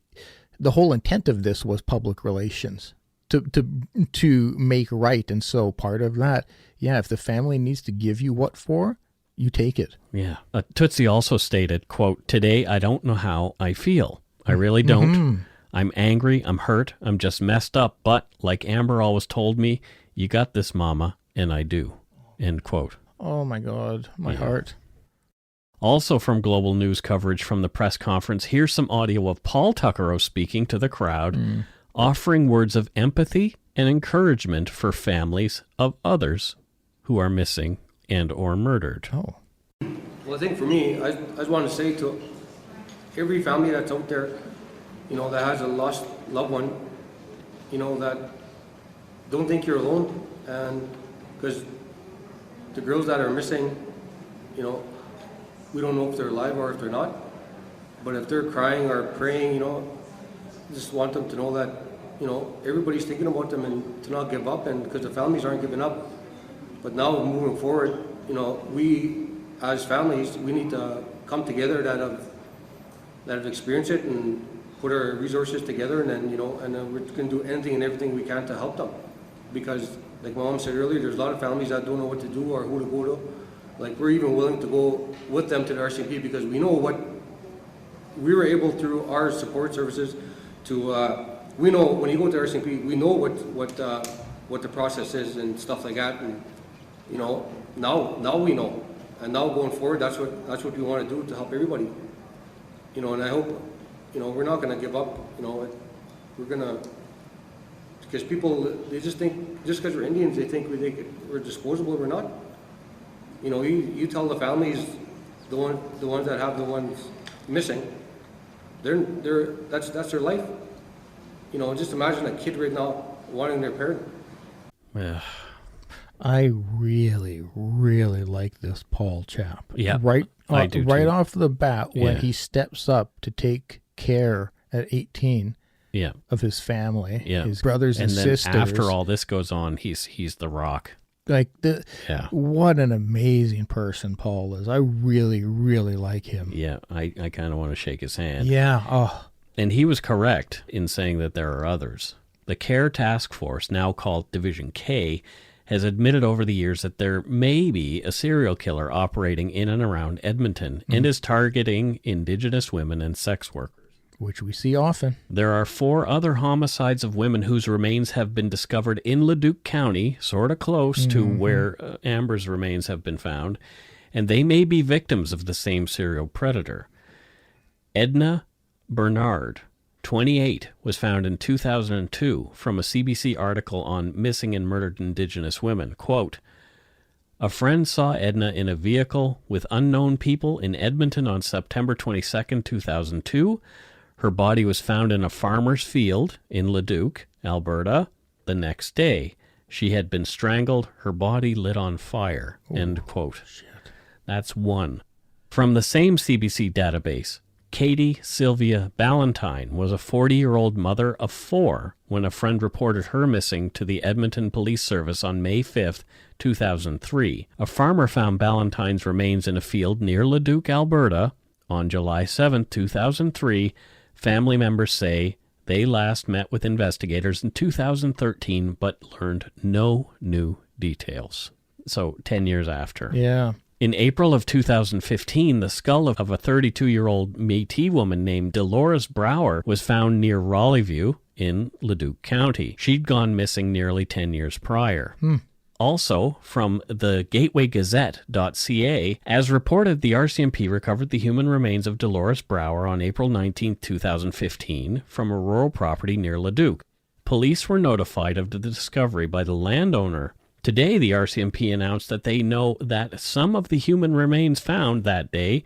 the whole intent of this was public relations to make right. And so part of that, if the family needs to give you what for, you take it. Yeah. Tootsie also stated, quote, "Today I don't know how I feel. I really don't. Mm-hmm. I'm angry. I'm hurt. I'm just messed up. But like Amber always told me, you got this, Mama, and I do." End quote. Oh, my God. My heart. Also from Global News coverage from the press conference, here's some audio of Paul Tuccaro speaking to the crowd, offering words of empathy and encouragement for families of others who are missing and or murdered. Oh. Well, I think for me, I just want to say to every family that's out there, that has a lost loved one, that don't think you're alone. And because the girls that are missing, we don't know if they're alive or if they're not. But if they're crying or praying, just want them to know that, everybody's thinking about them and to not give up. And because the families aren't giving up. But now moving forward, we as families, we need to come together that have experienced it and put our resources together, and then we're going to do anything and everything we can to help them. Because like Mom said earlier, there's a lot of families that don't know what to do or who to go to. Like we're even willing to go with them to the RCMP because we know what we were able through our support services to. We know when you go to the RCMP, we know what the process is and stuff like that. And now we know, and now going forward, that's what we want to do to help everybody. And I hope, we're not going to give up. We're going to, because people, they just think just because we're Indians, they think we're disposable. We're not. You tell the families, the ones that have the ones missing, that's their life. Just imagine a kid right now wanting their parent. Yeah. I really, really like this Paul chap. Yeah, right off the bat when Yeah. he steps up to take care at 18 Yeah. of his family, Yeah. his brothers and then sisters. after all this goes on, he's the rock. Like Yeah. what an amazing person Paul is. I really, really like him. Yeah, I kind of want to shake his hand. Yeah. Oh. And he was correct in saying that there are others. The CARE Task Force, now called Division K, has admitted over the years that there may be a serial killer operating in and around Edmonton and is targeting Indigenous women and sex workers. Which we see often. There are 4 other homicides of women whose remains have been discovered in Leduc County, sort of close to where Amber's remains have been found, and they may be victims of the same serial predator. Edna Bernard, 28, was found in 2002 from a CBC article on missing and murdered Indigenous women. Quote, a friend saw Edna in a vehicle with unknown people in Edmonton on September 22, 2002. Her body was found in a farmer's field in Leduc, Alberta, the next day. She had been strangled, her body lit on fire. Ooh, end quote. Shit. That's one. From the same CBC database, Katie Sylvia Ballantyne was a 40-year-old mother of 4 when a friend reported her missing to the Edmonton Police Service on May 5, 2003. A farmer found Ballantyne's remains in a field near Leduc, Alberta. On July 7, 2003, family members say they last met with investigators in 2013 but learned no new details. So 10 years after. Yeah. In April of 2015, the skull of a 32-year-old Métis woman named Dolores Brower was found near Raleighview in Leduc County. She'd gone missing nearly 10 years prior. Also, from the gatewaygazette.ca, as reported, the RCMP recovered the human remains of Dolores Brower on April 19, 2015, from a rural property near Leduc. Police were notified of the discovery by the landowner. Today, the RCMP announced that they know that some of the human remains found that day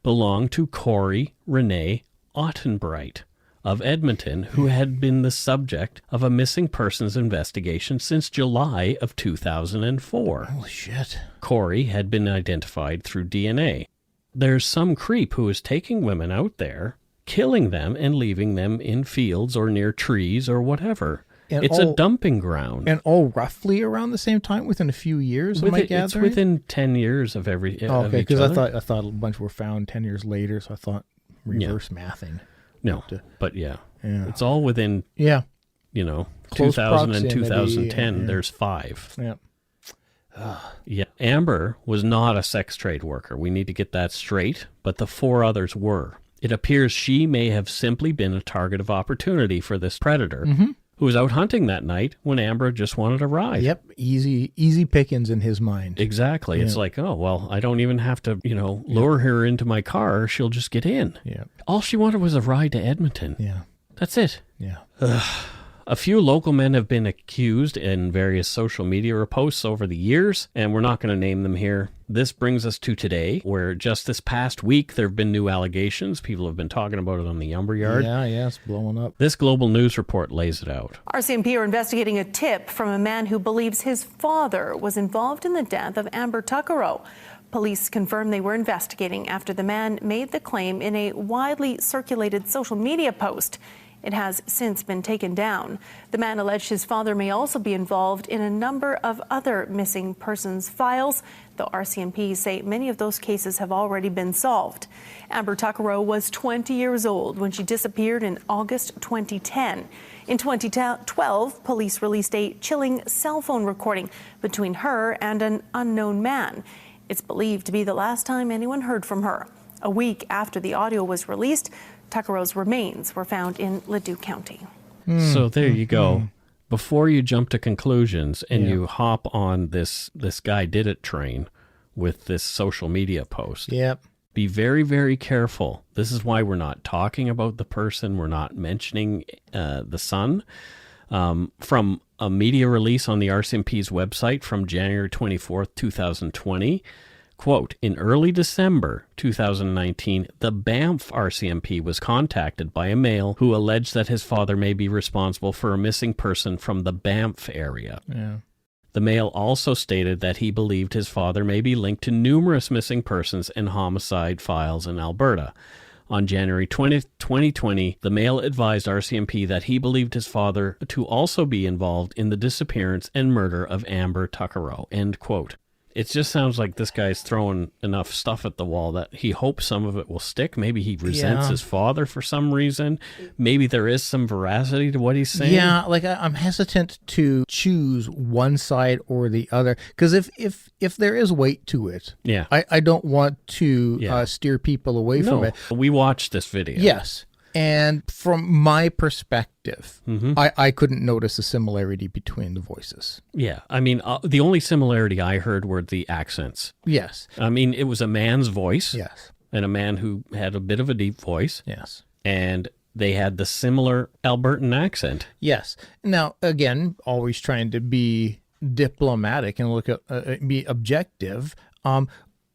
belonged to Corey Renee Ottenbright of Edmonton, who had been the subject of a missing persons investigation since July of 2004. Holy shit. Corey had been identified through DNA. There's some creep who is taking women out there, killing them, and leaving them in fields or near trees or whatever. And it's a dumping ground. And all roughly around the same time, within a few years, am I gathering? It's within 10 years of every okay, because I thought a bunch were found 10 years later, so I thought reverse mathing. No, but yeah. It's all within, close 2000 and proximity, 2010, there's 5. Yeah. Amber was not a sex trade worker. We need to get that straight, but the 4 others were. It appears she may have simply been a target of opportunity for this predator. Who was out hunting that night when Amber just wanted a ride. Yep, easy pickings in his mind. Exactly. It's like, oh, well, I don't even have to, lure her into my car. She'll just get in. Yeah. All she wanted was a ride to Edmonton. Yeah. That's it. Yeah. A few local men have been accused in various social media posts over the years, and we're not going to name them here. This brings us to today, where just this past week there have been new allegations. People have been talking about it on the Umber Yard. Yeah, it's blowing up. This Global News report lays it out. RCMP are investigating a tip from a man who believes his father was involved in the death of Amber Tuccaro. Police confirmed they were investigating after the man made the claim in a widely circulated social media post. It has since been taken down. The man alleged his father may also be involved in a number of other missing persons files, though RCMP say many of those cases have already been solved. Amber Tuccaro was 20 years old when she disappeared in August 2010. In 2012, police released a chilling cell phone recording between her and an unknown man. It's believed to be the last time anyone heard from her. A week after the audio was released, Tuccaro's remains were found in Leduc County. So there you go. Before you jump to conclusions and you hop on this guy did it train with this social media post. Yep. Be very, very careful. This is why we're not talking about the person. We're not mentioning the son. From a media release on the RCMP's website from January 24th, 2020, quote, in early December 2019, the Banff RCMP was contacted by a male who alleged that his father may be responsible for a missing person from the Banff area. Yeah. The male also stated that he believed his father may be linked to numerous missing persons and homicide files in Alberta. On January 20th, 2020, the male advised RCMP that he believed his father to also be involved in the disappearance and murder of Amber Tuccaro, end quote. It just sounds like this guy's throwing enough stuff at the wall that he hopes some of it will stick. Maybe he resents his father for some reason. Maybe there is some veracity to what he's saying. Yeah, like I'm hesitant to choose one side or the other because if there is weight to it, I don't want to steer people away from it. We watched this video. Yes. And from my perspective, I couldn't notice a similarity between the voices. Yeah. I mean, the only similarity I heard were the accents. Yes. I mean, it was a man's voice. Yes. and a man who had a bit of a deep voice. Yes. And they had the similar Albertan accent. Yes. Now, again, always trying to be diplomatic and look at be objective.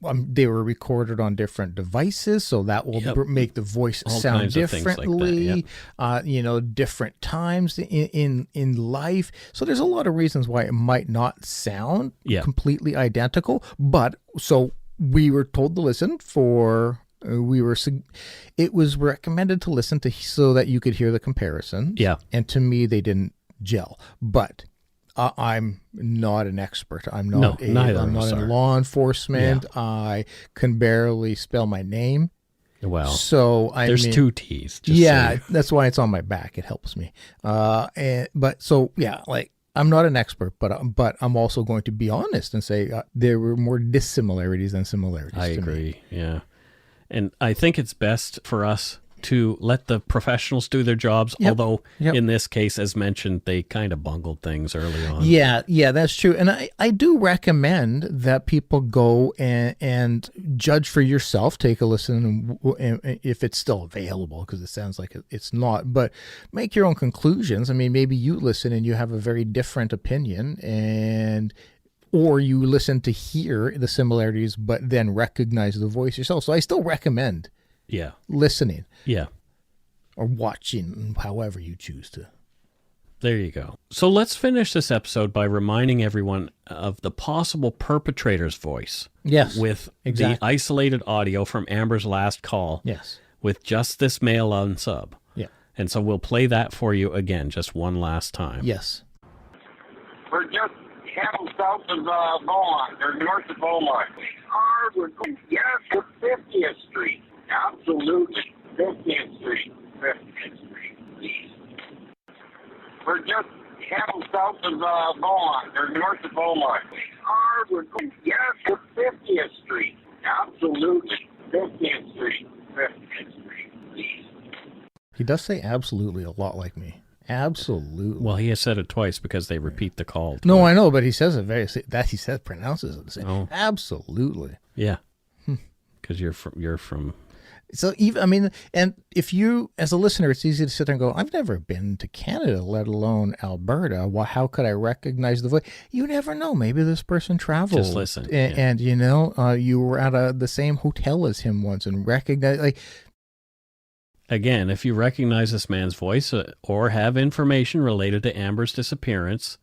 They were recorded on different devices, so that will make the voice All sound kinds of things like differently. that, Different times in life. So there's a lot of reasons why it might not sound completely identical. But so we were told to listen for. It was recommended to listen to so that you could hear the comparison. Yeah. And to me, they didn't gel. But I'm not an expert. I'm not in law enforcement. Yeah. I can barely spell my name. Well, so there's 2 T's. That's why it's on my back. It helps me. I'm not an expert, but I'm also going to be honest and say there were more dissimilarities than similarities. I agree. Yeah. And I think it's best for us to let the professionals do their jobs, although in this case, as mentioned, they kind of bungled things early on. Yeah, that's true. And I do recommend that people go and judge for yourself, take a listen, and if it's still available, because it sounds like it's not, but make your own conclusions. I mean, maybe you listen and you have a very different opinion, or you listen to hear the similarities, but then recognize the voice yourself. So I still recommend listening. Yeah. Or watching, however you choose to. There you go. So let's finish this episode by reminding everyone of the possible perpetrator's voice. Yes. With the isolated audio from Amber's last call. Yes. With just this male unsub. Yeah. And so we'll play that for you again, just one last time. Yes. We're just heading south of Beaumont, or north of Beaumont. We're going to 50th Street. Absolutely. 50th Street. 50th Street. We're just heading south of Beaumont, or north of Beaumont. We're going to 50th Street. Absolutely. 50th Street. 50th Street. He does say absolutely a lot like me. Absolutely. Well, he has said it twice because they repeat the call. No, I know, but he says it pronounces it the same. Oh. Absolutely. Yeah. Because you're from. So even, and if you, as a listener, it's easy to sit there and go, I've never been to Canada, let alone Alberta. Well, how could I recognize the voice? You never know. Maybe this person traveled. Just listen. And you were at the same hotel as him once and recognize, Again, if you recognize this man's voice or have information related to Amber's disappearance,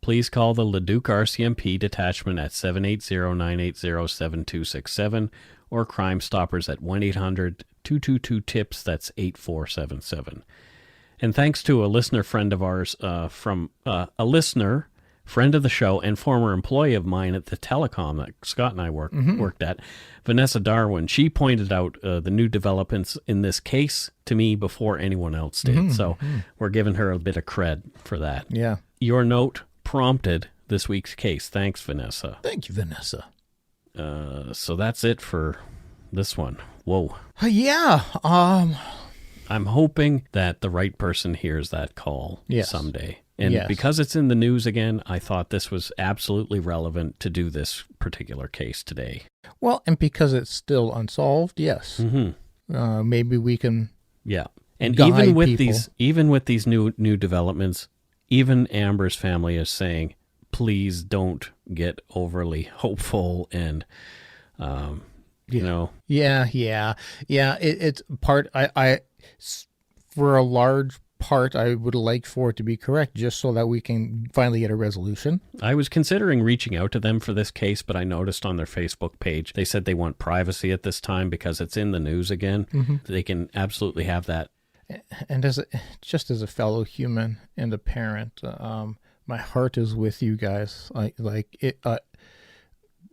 please call the Leduc RCMP detachment at 780-980-7267 or Crime Stoppers at 1-800-222-TIPS. That's 8477. And thanks to a listener friend of ours friend of the show and former employee of mine at the telecom that Scott and I worked at, Vanessa Darwin. She pointed out the new developments in this case to me before anyone else did. So we're giving her a bit of cred for that. Yeah. Your note prompted this week's case. Thanks, Vanessa. Thank you, Vanessa. So that's it for this one. Whoa. Yeah. I'm hoping that the right person hears that call someday. And because it's in the news again, I thought this was absolutely relevant to do this particular case today. Well, and because it's still unsolved, yes. Mm-hmm. Maybe we can. Yeah, and even with these new developments, even Amber's family is saying, please don't get overly hopeful and, you know. Yeah. It's part. I for a large part, I would like for it to be correct, just so that we can finally get a resolution. I was considering reaching out to them for this case, but I noticed on their Facebook page, they said they want privacy at this time because it's in the news again. Mm-hmm. They can absolutely have that. And as a fellow human and a parent, my heart is with you guys.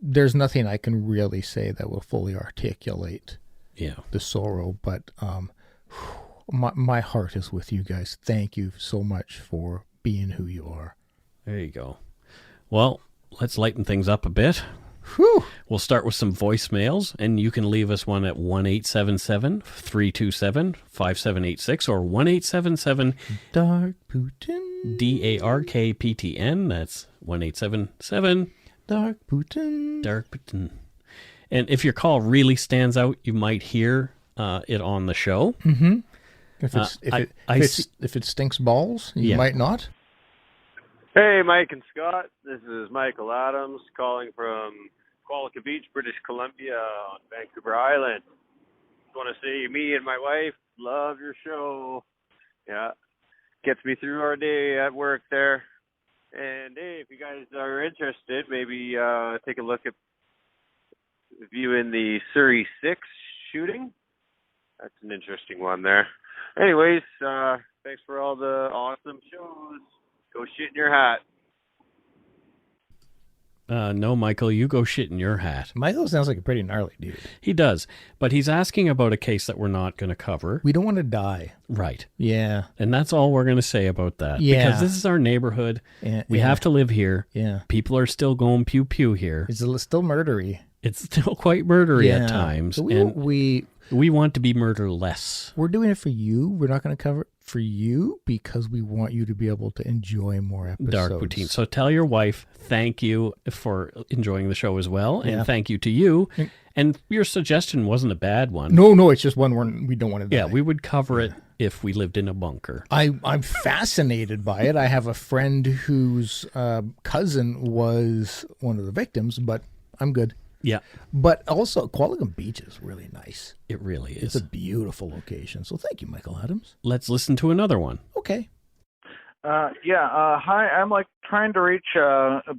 There's nothing I can really say that will fully articulate the sorrow, but my heart is with you guys. Thank you so much for being who you are. There you go. Well, let's lighten things up a bit. Whew. We'll start with some voicemails, and you can leave us one at 1-877-327-5786 or 1-877 Dark Putin. DARKPTN. That's 1-877 Dark Putin. Dark Putin. And if your call really stands out, you might hear it on the show. Mm-hmm. If it stinks balls, you might not. Hey, Mike and Scott. This is Michael Adams calling from Qualica Beach, British Columbia on Vancouver Island. Just want to say me and my wife love your show. Yeah, gets me through our day at work there. And hey, if you guys are interested, maybe take a look at viewing the Surrey 6 shooting. That's an interesting one there. Anyways, thanks for all the awesome shows. Go shit in your hat. No, Michael, you go shit in your hat. Michael sounds like a pretty gnarly dude. He does, but he's asking about a case that we're not going to cover. We don't want to die. Right. Yeah. And that's all we're going to say about that. Yeah. Because this is our neighborhood. Yeah, we have to live here. Yeah. People are still going pew-pew here. It's still murdery. It's still quite murdery at times. So we want to be murderless. We're doing it for you. We're not going to cover it for you because we want you to be able to enjoy more episodes. Dark Poutine. So tell your wife thank you for enjoying the show as well. And Yeah. thank you to you. And your suggestion wasn't a bad one. No, it's just one we don't want to die. Yeah, we would cover it if we lived in a bunker. I'm fascinated by it. I have a friend whose cousin was one of the victims, but I'm good. Yeah. But also, Qualicum Beach is really nice. It really is. It's a beautiful location. So thank you, Michael Adams. Let's listen to another one. Okay. Hi, I'm like trying to reach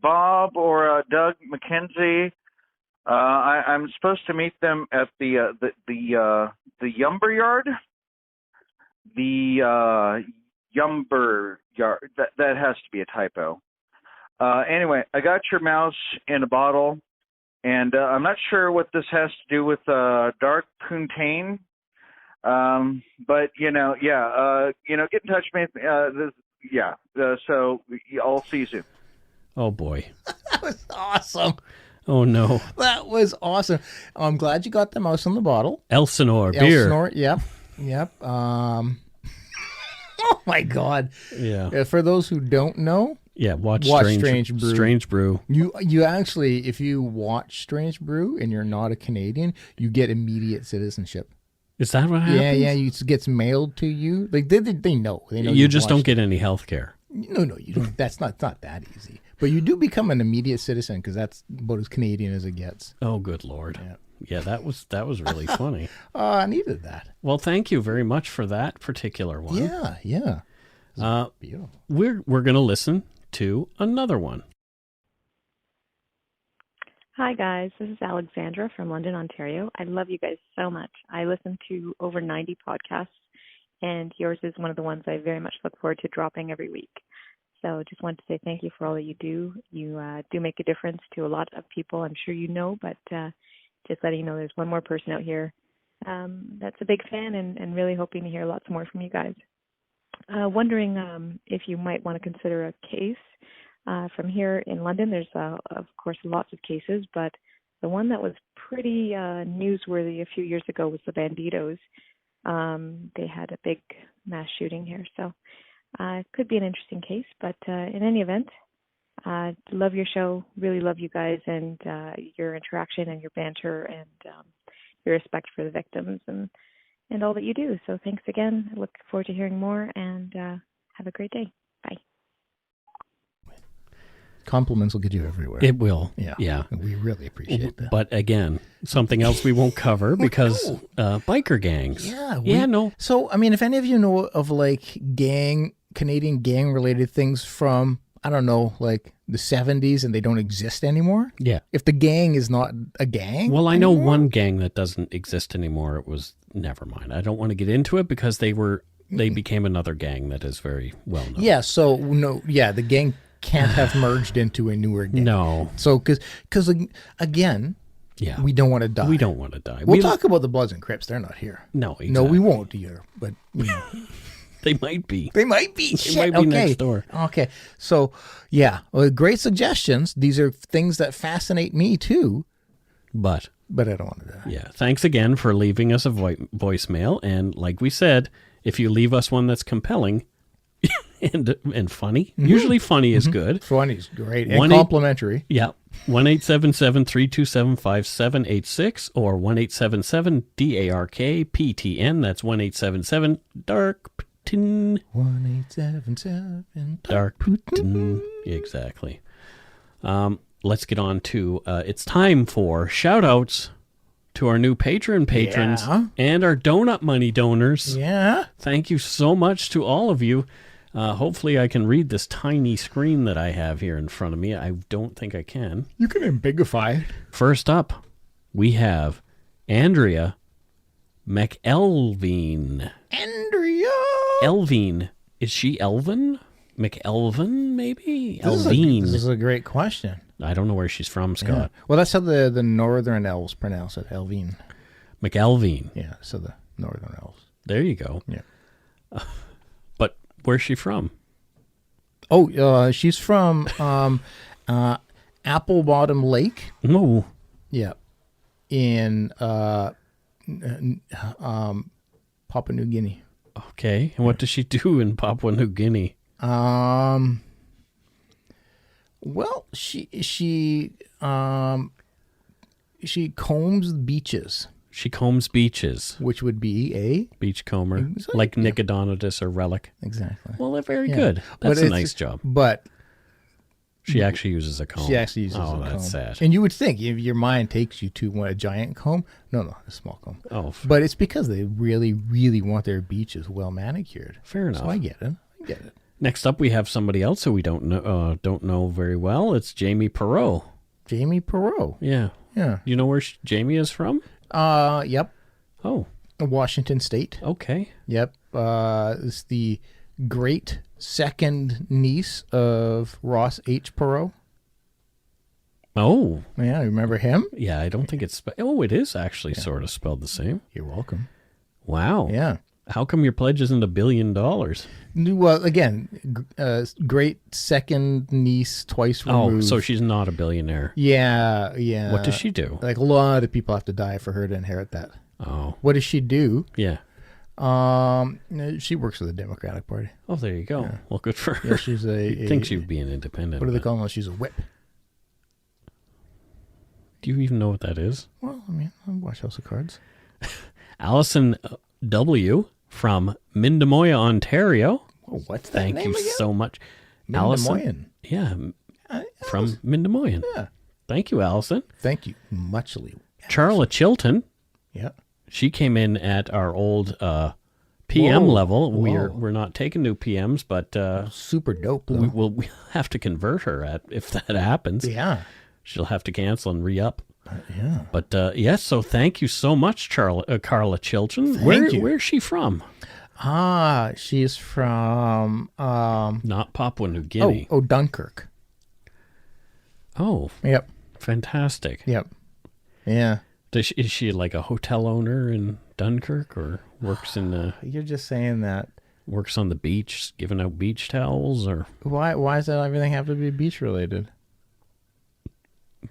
Bob or Doug McKenzie. I'm supposed to meet them at the Yumber Yard. The Yumber Yard. That has to be a typo. Anyway, I got your mouse in a bottle. And I'm not sure what this has to do with Dark Poutine, but get in touch with me. So I'll see you soon. Oh boy, that was awesome. Oh no, that was awesome. I'm glad you got the mouse in the bottle. Elsinore beer. Elsinore, yep. Oh my God. Yeah. For those who don't know. Yeah, watch Strange Brew. Strange Brew. You actually, if you watch Strange Brew and you're not a Canadian, you get immediate citizenship. Is that what happens? Yeah, it gets mailed to you. Like they know. They know you just don't get any health care. No, you don't. That's not that easy. But you do become an immediate citizen because that's about as Canadian as it gets. Oh, good Lord. Yeah, that was really funny. I needed that. Well, thank you very much for that particular one. Yeah. Beautiful. We're going to listen to another one. Hi guys, this is Alexandra from London, Ontario. I love you guys so much. I listen to over 90 podcasts, and yours is one of the ones I very much look forward to dropping every week. So just wanted to say thank you for all that you do. You do make a difference to a lot of people, I'm sure you know, but just letting you know there's one more person out here that's a big fan and really hoping to hear lots more from you guys. Wondering if you might want to consider a case from here in London. There's, of course, lots of cases, but the one that was pretty newsworthy a few years ago was the Banditos. They had a big mass shooting here, so it could be an interesting case. But in any event, love your show, really love you guys and your interaction and your banter and your respect for the victims and all that you do. So thanks again. I look forward to hearing more and have a great day. Bye. Compliments will get you everywhere. It will. Yeah. We really appreciate that. But again, something else we won't cover because biker gangs. No. So, I mean, if any of you know of like Canadian gang related things from, I don't know, like the 70s and they don't exist anymore. Yeah. If the gang is not a gang. Well, I know one gang that doesn't exist anymore. It was, never mind. I don't want to get into it because they became another gang that is very well known. Yeah. So the gang can't have merged into a newer gang. No. So, because again, we don't want to die. We don't want to die. We'll talk about the Bloods and Crips. They're not here. No, exactly. No, we won't either. But you know. They might be. They might be. They might be next door. Okay. So, great suggestions. These are things that fascinate me too. But I don't want to die. Yeah. Thanks again for leaving us a voicemail. And like we said, if you leave us one that's compelling, and funny. Usually funny is good. Funny's great and complimentary. Yeah. 1-877-327-5786 or 1-877-DARK-PTN. That's 1-877-DARK-PTN. 1-877-DARK-PTN. Exactly. Let's get on to, it's time for shout-outs to our new patrons and our donut money donors. Yeah. Thank you so much to all of you. Hopefully I can read this tiny screen that I have here in front of me. I don't think I can. You can ambigify it. First up, we have Andrea McElveen. Andrea! Elveen. Is she Elvin? McElvin, maybe? This is a great question. I don't know where she's from, Scott. Yeah. Well, that's how the northern elves pronounce it, Elveen. McElveen. Yeah, so the northern elves. There you go. Yeah. But where's she from? Oh, she's from Apple Bottom Lake. No. Yeah. In Papua New Guinea. Okay. And what does she do in Papua New Guinea? Well, she combs beaches. She combs beaches. Which would be a beachcomber. Exactly. Like Nicodonidus or Relic. Exactly. Well, they're very good. That's a nice job. But she actually uses a comb. She actually uses a comb. Oh, that's sad. And you would think if your mind takes you to a giant comb. No, a small comb. Oh. But it's because they really, really want their beaches well manicured. Fair enough. So I get it. Next up, we have somebody else who we don't know very well. It's Jamie Perot. Jamie Perot. Yeah. Yeah. You know where Jamie is from? Yep. Oh. Washington State. Okay. Yep. It's the great second niece of Ross H. Perot. Oh. Yeah, remember him? Yeah, I don't think it's... it is actually sort of spelled the same. You're welcome. Wow. Yeah. How come your pledge isn't $1 billion? Well, again, great second niece, twice removed. Oh, so she's not a billionaire. Yeah, yeah. What does she do? Like a lot of people have to die for her to inherit that. Oh. What does she do? Yeah. She works for the Democratic Party. Oh, there you go. Yeah. Well, good for her. Yeah, she's You'd think she'd be an independent. What do they call her? She's a whip. Do you even know what that is? Well, I mean, I watch House of Cards. Allison W. from Mindemoya, Ontario. Oh, what's that Thank name you again? so much. Allison. Yeah. From Mindemoyan. Yeah. Thank you, Allison. Thank you muchly. Charla Chilton. Yeah. She came in at our old PM level. Whoa. We're not taking new PMs, but super dope. Though. We'll have to convert her if that happens. Yeah. She'll have to cancel and re-up. Yeah. But yes, so thank you so much, Carla Chilton. Thank you. Where's she from? She's from not Papua New Guinea. Oh, Dunkirk. Oh. Yep. Fantastic. Yep. Yeah. Is she like a hotel owner in Dunkirk, or works in the... You're just saying that. Works on the beach, giving out beach towels, or... Why does that everything have to be beach related?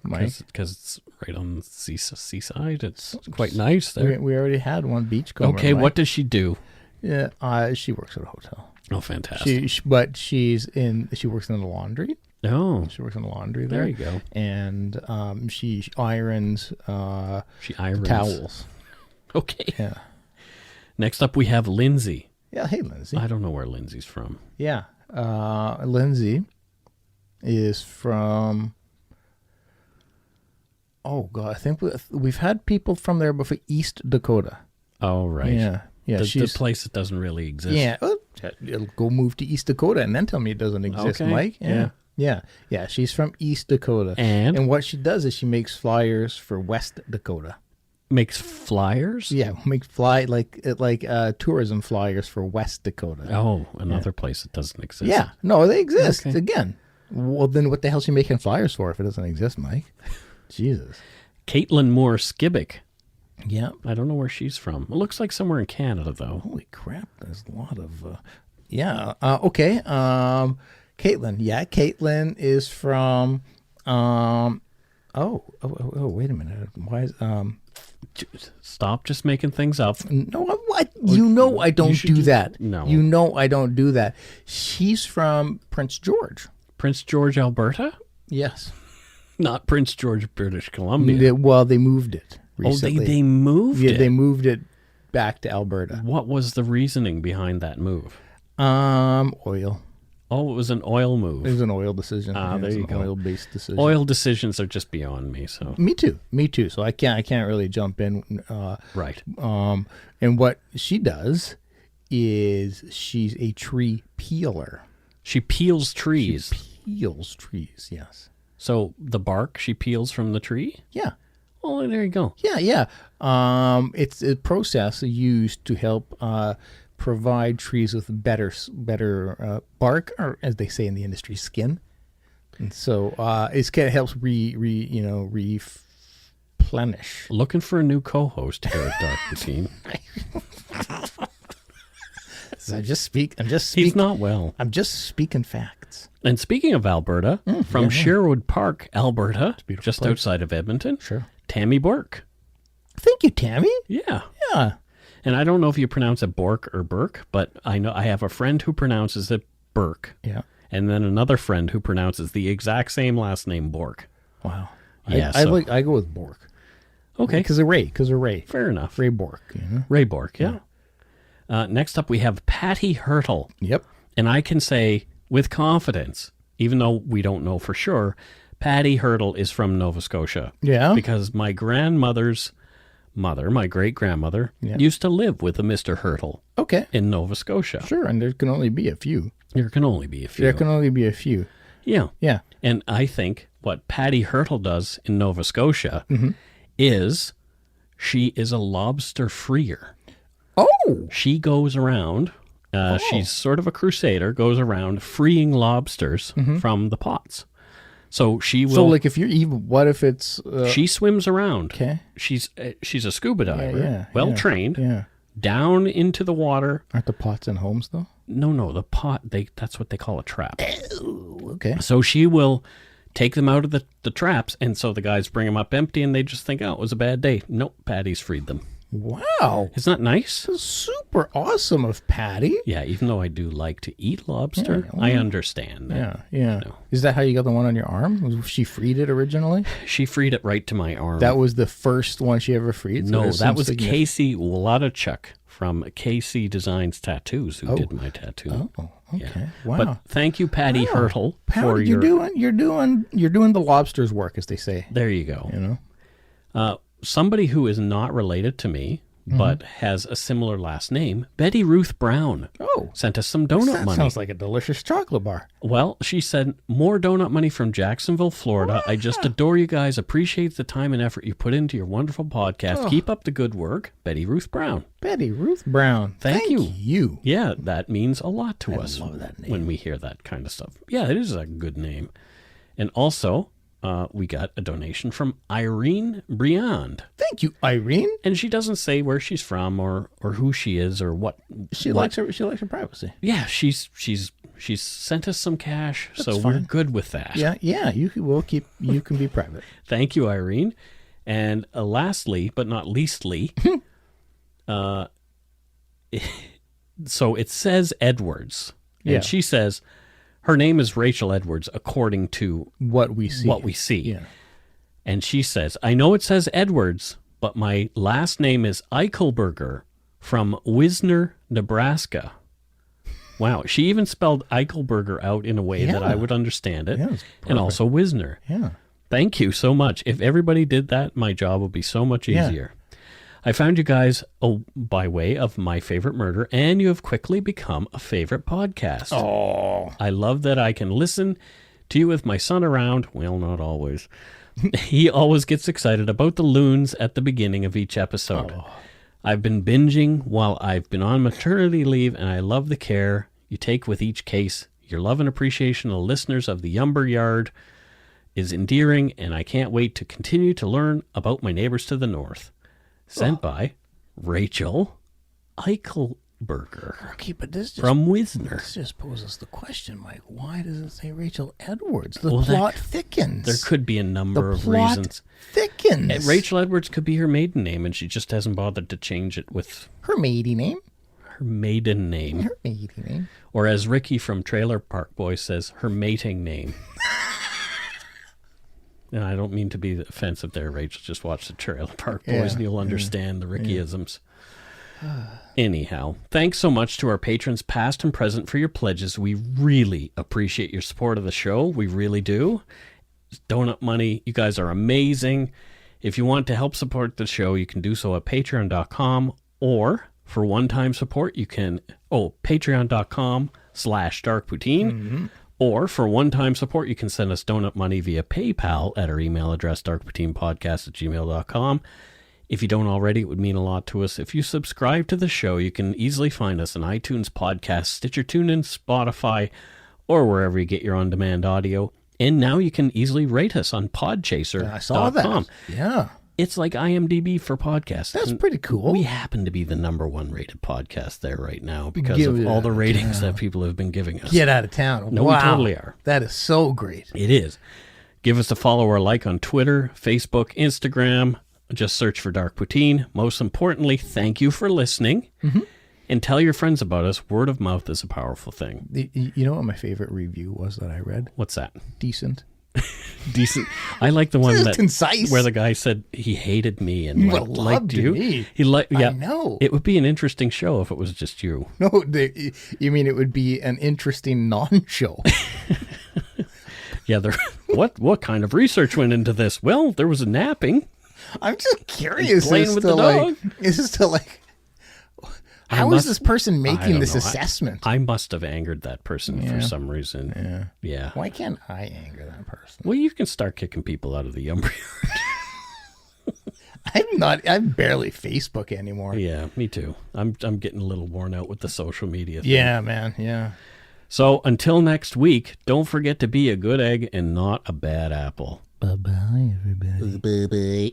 Because it's right on the seaside. It's quite nice there. We already had one beachcomber. Okay, what does she do? Yeah, she works at a hotel. Oh, fantastic. She works in the laundry. Oh. She works in the laundry there. There you go. And she irons irons towels. Okay. Yeah. Next up we have Lindsay. Yeah, hey Lindsay. I don't know where Lindsay's from. Yeah. Lindsay is from... Oh, God. I think we've had people from there before. East Dakota. Oh, right. Yeah. Yeah. The place that doesn't really exist. Yeah. It'll go move to East Dakota and then tell me it doesn't exist, Okay. Mike. Yeah. Yeah. She's from East Dakota. And what she does is she makes flyers for West Dakota. Makes flyers? Yeah. Tourism flyers for West Dakota. Oh, another place that doesn't exist. Yeah. No, they exist. Okay. Again. Well, then what the hell is she making flyers for if it doesn't exist, Mike? Jesus. Caitlin Moore Skibbick. Yeah. I don't know where she's from. It looks like somewhere in Canada, though. Holy crap. There's a lot of... Yeah. Okay. Caitlin. Yeah, Caitlin is from... wait a minute. Why is... Stop just making things up. No, what? You know I don't do that. No. You know I don't do that. She's from Prince George. Prince George, Alberta? Yes. Not Prince George, British Columbia. They moved it recently. Oh, they moved it? Yeah, they moved it back to Alberta. What was the reasoning behind that move? Oil. Oh, it was an oil move. It was an oil decision. There you go. Oil-based decision. Oil decisions are just beyond me. So Me too. So I can't really jump in. Right. And what she does is she's a tree peeler. She peels trees. Peels trees. Yes. So the bark she peels from the tree? Yeah. Oh, there you go. Yeah. It's a process used to help provide trees with better bark, or as they say in the industry, skin. And so it kind of helps replenish. Looking for a new co-host here at Dark Routine. I'm just speaking. He's not well. I'm just speaking facts. And speaking of Alberta, from Sherwood Park, Alberta, just place. outside of Edmonton, sure. Tammy Bork. Thank you, Tammy. Yeah. Yeah. And I don't know if you pronounce it Bork or Burke, but I know I have a friend who pronounces it Burke. Yeah. And then another friend who pronounces the exact same last name, Bork. Wow. Yeah. I go with Bork. Okay. Because of Ray. Fair enough. Ray Bork. You know? Ray Bork, yeah. Next up, we have Patty Hurtle. Yep. And I can say with confidence, even though we don't know for sure, Patty Hurtle is from Nova Scotia. Yeah. Because my grandmother's mother, my great-grandmother, used to live with a Mr. Hurtle. Okay. In Nova Scotia. Sure, and there can only be a few. There can only be a few. Yeah. Yeah. And I think what Patty Hurtle does in Nova Scotia is she is a lobster freer. Oh! She goes around, she's sort of a crusader, goes around freeing lobsters from the pots. So she will. So, like, if you're even, what if it's? She swims around. Okay. She's a scuba diver, yeah, well trained. Yeah. Down into the water. Aren't the pots in homes though? No, the pot. That's what they call a trap. Oh, okay. So she will take them out of the traps, and so the guys bring them up empty, and they just think, oh, it was a bad day. Nope, Patty's freed them. Wow. Isn't that nice? This is super awesome of Patty. Yeah, even though I do like to eat lobster, I understand that. Yeah. No. Is that how you got the one on your arm? Was she freed it originally? She freed it right to my arm. That was the first one she ever freed? So no, that was Casey Wladachuk from Casey Designs Tattoos who did my tattoo. Oh, okay. Yeah. Wow. But thank you, Patty Hurtle, for you're doing the lobster's work, as they say. There you go. You know? Somebody who is not related to me, but has a similar last name, Betty Ruth Brown, sent us some donut money. Sounds like a delicious chocolate bar. Well, she said, more donut money from Jacksonville, Florida. I just adore you guys. Appreciate the time and effort you put into your wonderful podcast. Keep up the good work. Betty Ruth Brown. Betty Ruth Brown. Thank you. Yeah, that means a lot to us. I love that name. When we hear that kind of stuff. Yeah, it is a good name. And also, we got a donation from Irene Briand. Thank you, Irene. And she doesn't say where she's from or who she is or what. She likes her privacy. Yeah, she's sent us some cash, so fine. we're good with that. Yeah. You can be private. Thank you, Irene. And lastly, but not leastly, so it says Edwards, and she says. Her name is Rachel Edwards, according to what we see. Yeah. And she says, I know it says Edwards, but my last name is Eichelberger from Wisner, Nebraska. Wow. She even spelled Eichelberger out in a way that I would understand it. Yeah, and also Wisner. Yeah. Thank you so much. If everybody did that, my job would be so much easier. I found you guys by way of My Favorite Murder, and you have quickly become a favorite podcast. Oh. I love that I can listen to you with my son around. Well, not always. He always gets excited about the loons at the beginning of each episode. Oh. I've been binging while I've been on maternity leave, and I love the care you take with each case. Your love and appreciation of listeners of the Yumber Yard is endearing, and I can't wait to continue to learn about my neighbors to the north. Sent by Rachel burger. Okay, but this just, from Wisner. This just poses the question, Mike. Why does it say Rachel Edwards? The Well, plot thickens. There could be a number of plot reasons. Thickens. Rachel Edwards could be her maiden name, and she just hasn't bothered to change it with her maiden name. Her maiden name. Her maiden name. Or as Ricky from Trailer Park Boys says, her mating name. And I don't mean to be offensive there, Rachel. Just watch the Trailer Park Boys and you'll understand the Ricky-isms. Anyhow, thanks so much to our patrons past and present for your pledges. We really appreciate your support of the show. We really do. Donut Money, you guys are amazing. If you want to help support the show, you can do so at patreon.com, or for one-time support, you can, patreon.com/darkpoutine. Or for one-time support, you can send us donut money via PayPal at our email address, darkpoutinepodcast@gmail.com. If you don't already, it would mean a lot to us. If you subscribe to the show, you can easily find us on iTunes Podcasts, Stitcher, TuneIn, Spotify, or wherever you get your on-demand audio. And now you can easily rate us on Podchaser.com. I saw that. Yeah. It's like IMDb for podcasts. That's pretty cool. We happen to be the #1 rated podcast there right now because of all the ratings that people have been giving us. Get out of town. No, wow. we totally are. That is so great. It is. Give us a follow or like on Twitter, Facebook, Instagram. Just search for Dark Poutine. Most importantly, thank you for listening. And tell your friends about us. Word of mouth is a powerful thing. You know what my favorite review was that I read? What's that? Decent. Decent. I like the one that concise. Where the guy said he hated me and liked you. Me. Yeah, I know. It would be an interesting show if it was just you. No, you mean it would be an interesting non-show? Yeah. What kind of research went into this? Well, there was a napping. I'm just curious. Playing with the dog. How is this person making this assessment? I must have angered that person for some reason. Yeah. Why can't I anger that person? Well, you can start kicking people out of the Umber Yard. I'm barely Facebook anymore. Yeah, me too. I'm getting a little worn out with the social media thing. Yeah, man. Yeah. So until next week, don't forget to be a good egg and not a bad apple. Bye-bye, everybody. Bye-bye.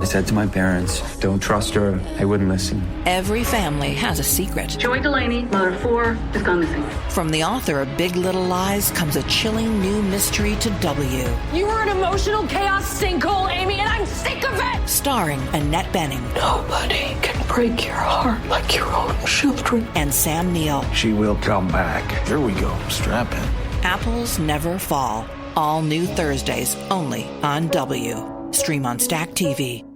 I said to my parents, don't trust her. They wouldn't listen. Every family has a secret. Joy Delaney, mother of 4, has gone missing. From the author of Big Little Lies comes a chilling new mystery to W. You were an emotional chaos sinkhole, Amy, and I'm sick of it! Starring Annette Bening. Nobody can break your heart like your own children. And Sam Neill. She will come back. Here we go. Strap in. Apples Never Fall. All new Thursdays, only on W. Stream on Stack TV.